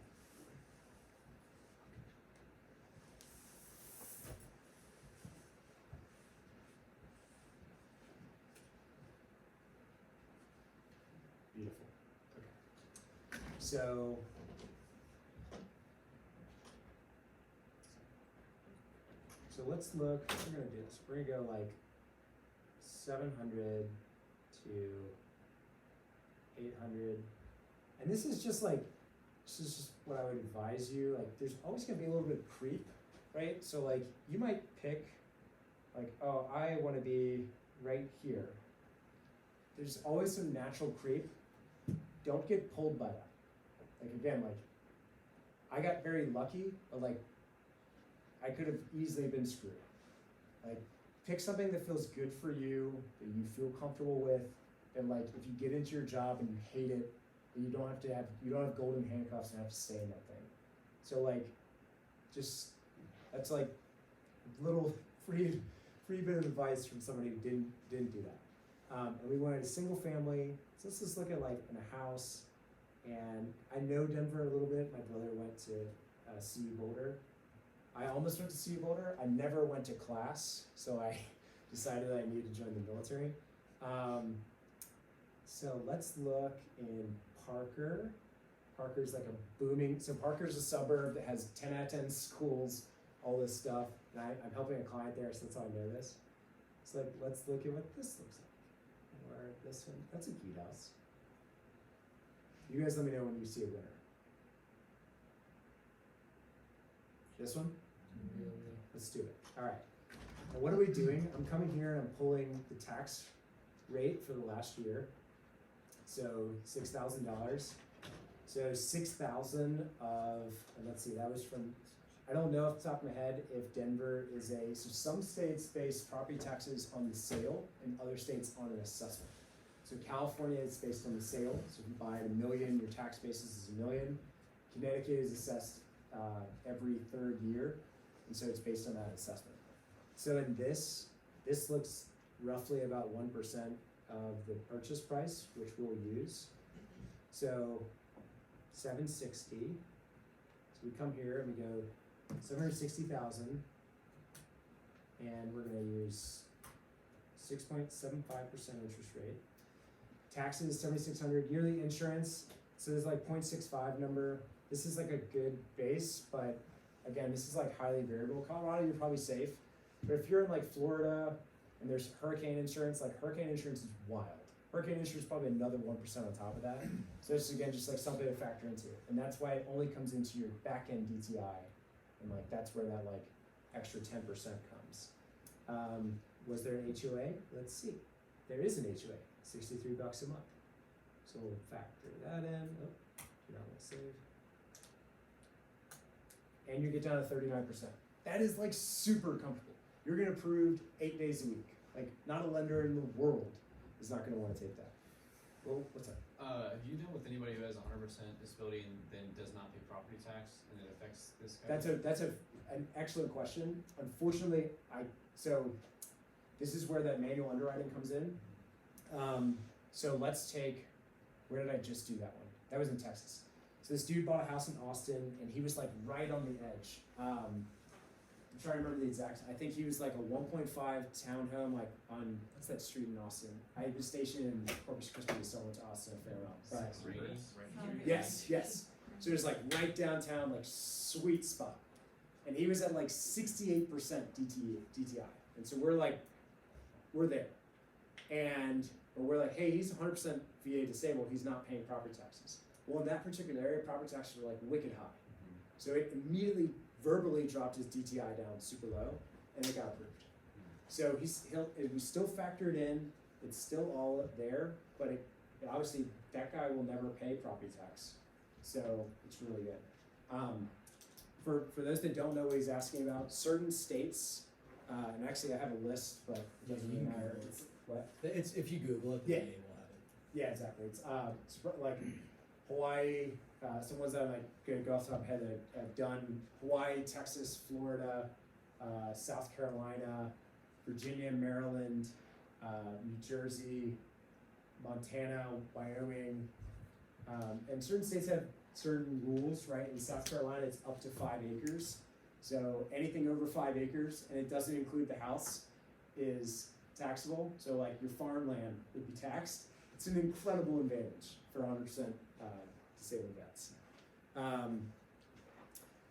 Beautiful. Okay. So let's look, we're gonna do this, we're gonna go like 700 to 800. And this is just like, this is just what I would advise you, like there's always gonna be a little bit of creep, right? So like you might pick like, oh, I wanna be right here. There's always some natural creep. Don't get pulled by that. Like again, like I got very lucky, but like I could have easily been screwed. Like pick something that feels good for you, that you feel comfortable with, and like if you get into your job and you hate it, then you don't have golden handcuffs and have to stay in that thing. So like just that's like a little free bit of advice from somebody who didn't do that. And we wanted a single family, so let's just look at like in a house. And I know Denver a little bit. My brother went to CU Boulder. I almost went to CU Boulder. I never went to class, so I decided I needed to join the military. So let's look in Parker. Parker's like a booming, so Parker's a suburb that has 10 out of 10 schools, all this stuff. And I'm helping a client there, so that's how I know this. So like, let's look at what this looks like. Or this one, that's a cute house. You guys let me know when you see a winner. This one? Let's do it. All right. Now what are we doing? I'm coming here and I'm pulling the tax rate for the last year. So $6,000. So 6,000 of, and let's see, that was from, I don't know off the top of my head if Denver is so some states base property taxes on the sale and other states on an assessment. So California is based on the sale. So if you buy at $1 million, your tax basis is $1 million. Connecticut is assessed every third year, and so it's based on that assessment. So in this looks roughly about 1% of the purchase price, which we'll use. So 760. So we come here and we go 760,000, and we're going to use 6.75% interest rate. Taxes 7,600. Yearly insurance. So there's like 0.65 number. This is like a good base, but again, this is like highly variable. Colorado, you're probably safe. But if you're in like Florida and there's hurricane insurance, like hurricane insurance is wild. Hurricane insurance is probably another 1% on top of that. So it's again just like something to factor into. And that's why it only comes into your back end DTI. And like that's where that like extra 10% comes. Was there an HOA? Let's see. There is an HOA, $63 a month. So we'll factor that in. Oh, you're not gonna save. And you get down to 39%. That is like super comfortable. You're getting approved 8 days a week. Like not a lender in the world is not gonna wanna take that. Well, what's up? Have you dealt with anybody who has 100% disability and then does not pay property tax and it affects this guy? That's an excellent question. Unfortunately, so this is where that manual underwriting comes in. So let's take, where did I just do that one? That was in Texas. So this dude bought a house in Austin and he was like right on the edge. I'm trying to remember the exact, I think he was like a 1.5 townhome like on, what's that street in Austin? I was stationed in Corpus Christi, so I went to Austin a fair amount. But yes. So it was like right downtown, like sweet spot. And he was at like 68% DTI. And so we're there. But we're like, hey, he's 100% VA disabled, he's not paying property taxes. Well, in that particular area, property taxes were like wicked high. So it immediately verbally dropped his DTI down super low, and it got approved. So we still factored in, it's still all there, but obviously that guy will never pay property tax. So it's really good. For those that don't know what he's asking about, certain states, and actually I have a list, but it doesn't really matter. It's if you Google it, the VA will have it. Yeah, exactly. It's like Hawaii, some ones that I'm like gonna go off the top of my head that I've done: Hawaii, Texas, Florida, South Carolina, Virginia, Maryland, New Jersey, Montana, Wyoming, and certain states have certain rules, right? In South Carolina, it's up to 5 acres. So anything over 5 acres, and it doesn't include the house, is taxable. So like your farmland would be taxed. It's an incredible advantage for 100% disabled vets.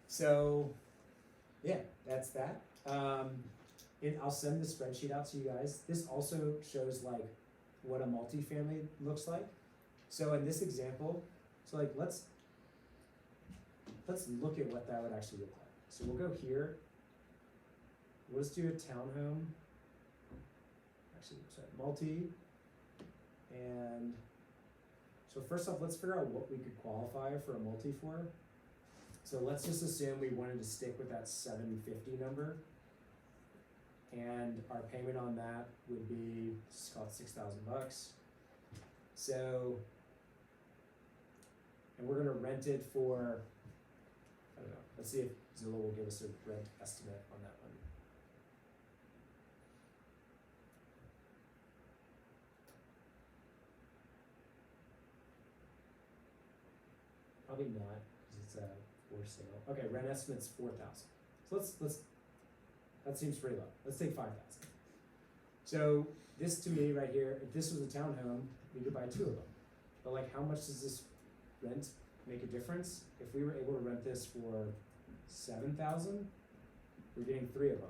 So, yeah, that's that. I'll send the spreadsheet out to you guys. This also shows like what a multifamily looks like. So in this example, so like let's look at what that would actually look like. So we'll go here. Let's do a townhome. Actually, sorry, multi. And so first off, let's figure out what we could qualify for a multi for. So let's just assume we wanted to stick with that 750 number. And our payment on that would be, let's call it $6,000. So, and we're gonna rent it for, I don't know, let's see if Zillow will give us a rent estimate on that one. Probably not, because it's a for sale. Okay, rent estimate's 4,000. So let's that seems pretty low. Let's take 5,000. So this to me right here, if this was a townhome, we could buy 2 of them. But like, how much does this rent make a difference? If we were able to rent this for 7,000, we're getting 3 of them.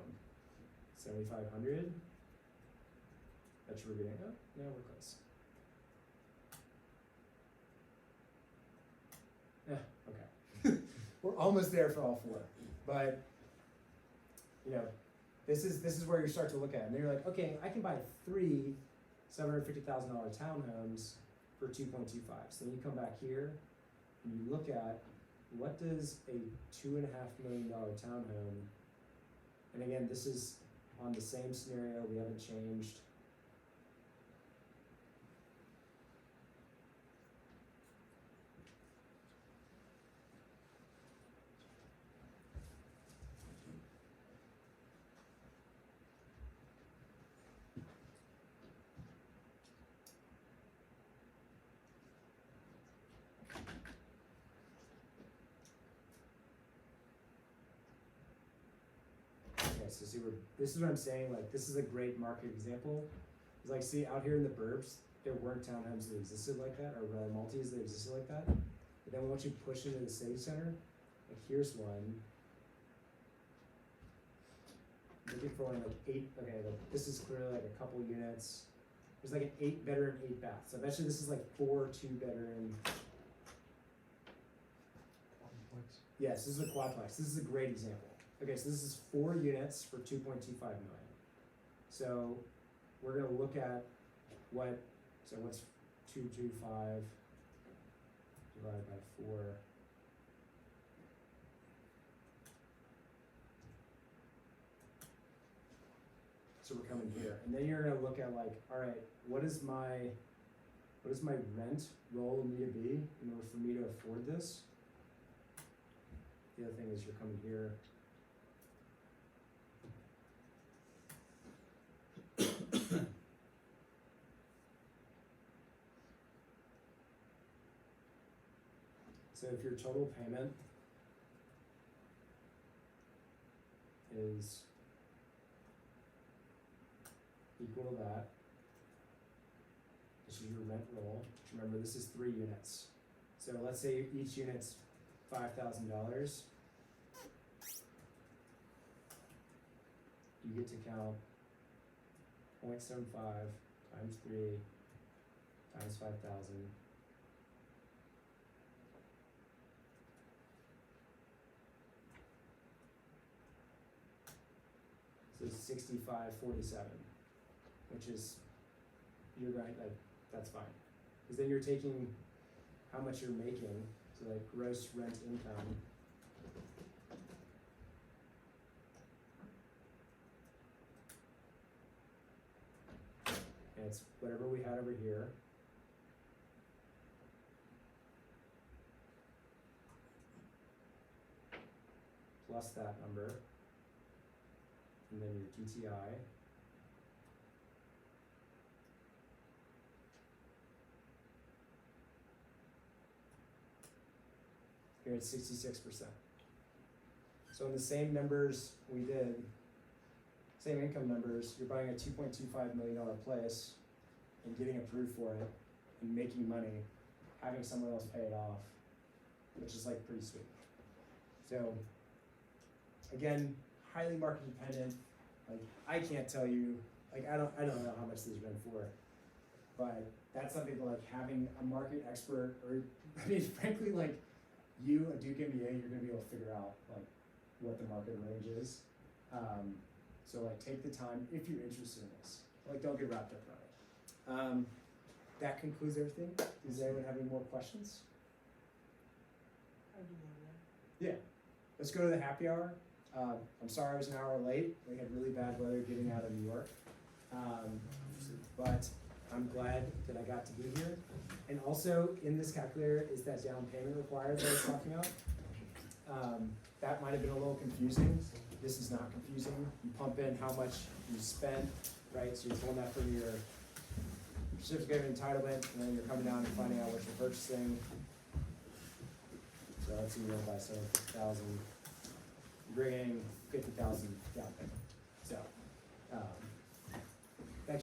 7,500. That's what we're getting. Oh, yeah, we're close. Yeah, okay. We're almost there for all 4, but you know, this is where you start to look at it. And then you're like, okay, I can buy 3 $750,000 townhomes for 2.25. So then you come back here and you look at what does a $2.5 million townhome, and again, this is on the same scenario, we haven't changed. So see, this is what I'm saying, like, this is a great market example. It's like, see, out here in the burbs, there weren't townhomes that existed like that, or multis that existed like that. But then once you push into the city center, like, here's one. Looking for one, like, 8, okay, like, this is clearly like a couple units. There's like an 8-bedroom, 8-bath. So eventually this is like 4 2-bedroom. Yes, this is a quadplex. This is a great example. Okay, so this is 4 units for 2.25 million. So we're gonna look at what's 225 divided by 4. So we're coming here, and then you're gonna look at like, all right, what does my rent roll need to be in order for me to afford this? The other thing is you're coming here. So if your total payment is equal to that, this is your rent roll. Remember, this is 3 units. So let's say each unit's $5,000. You get to count 0.75 times 3 times 5,000. So 65.47, which is, you're right, like, that's fine. Because then you're taking how much you're making, so like gross rent income. And it's whatever we had over here. Plus that number. And then your DTI. Here it's 66%. So in the same numbers we did, same income numbers, you're buying a $2.25 million place and getting approved for it and making money, having someone else pay it off. which is like pretty sweet. So, again, highly market dependent. Like, I can't tell you, like, I don't know how much these have been for, but that's something that, like, having a market expert, or, I mean, frankly, like, you, a Duke MBA, you're gonna be able to figure out, like, what the market range is. So, like, take the time if you're interested in this. Like, don't get wrapped up in it. That concludes everything. Does anyone have any more questions? How do you know that? Let's go to the happy hour. I'm sorry I was an hour late. We had really bad weather getting out of New York. But I'm glad that I got to be here. And also in this calculator is that down payment required that I was talking about. That might have been a little confusing. This is not confusing. You pump in how much you spent, right? So you're pulling that from your certificate of entitlement, and then you're coming down and finding out what you're purchasing. So let's see, you buy 50,000, bringing 50,000 down payment. So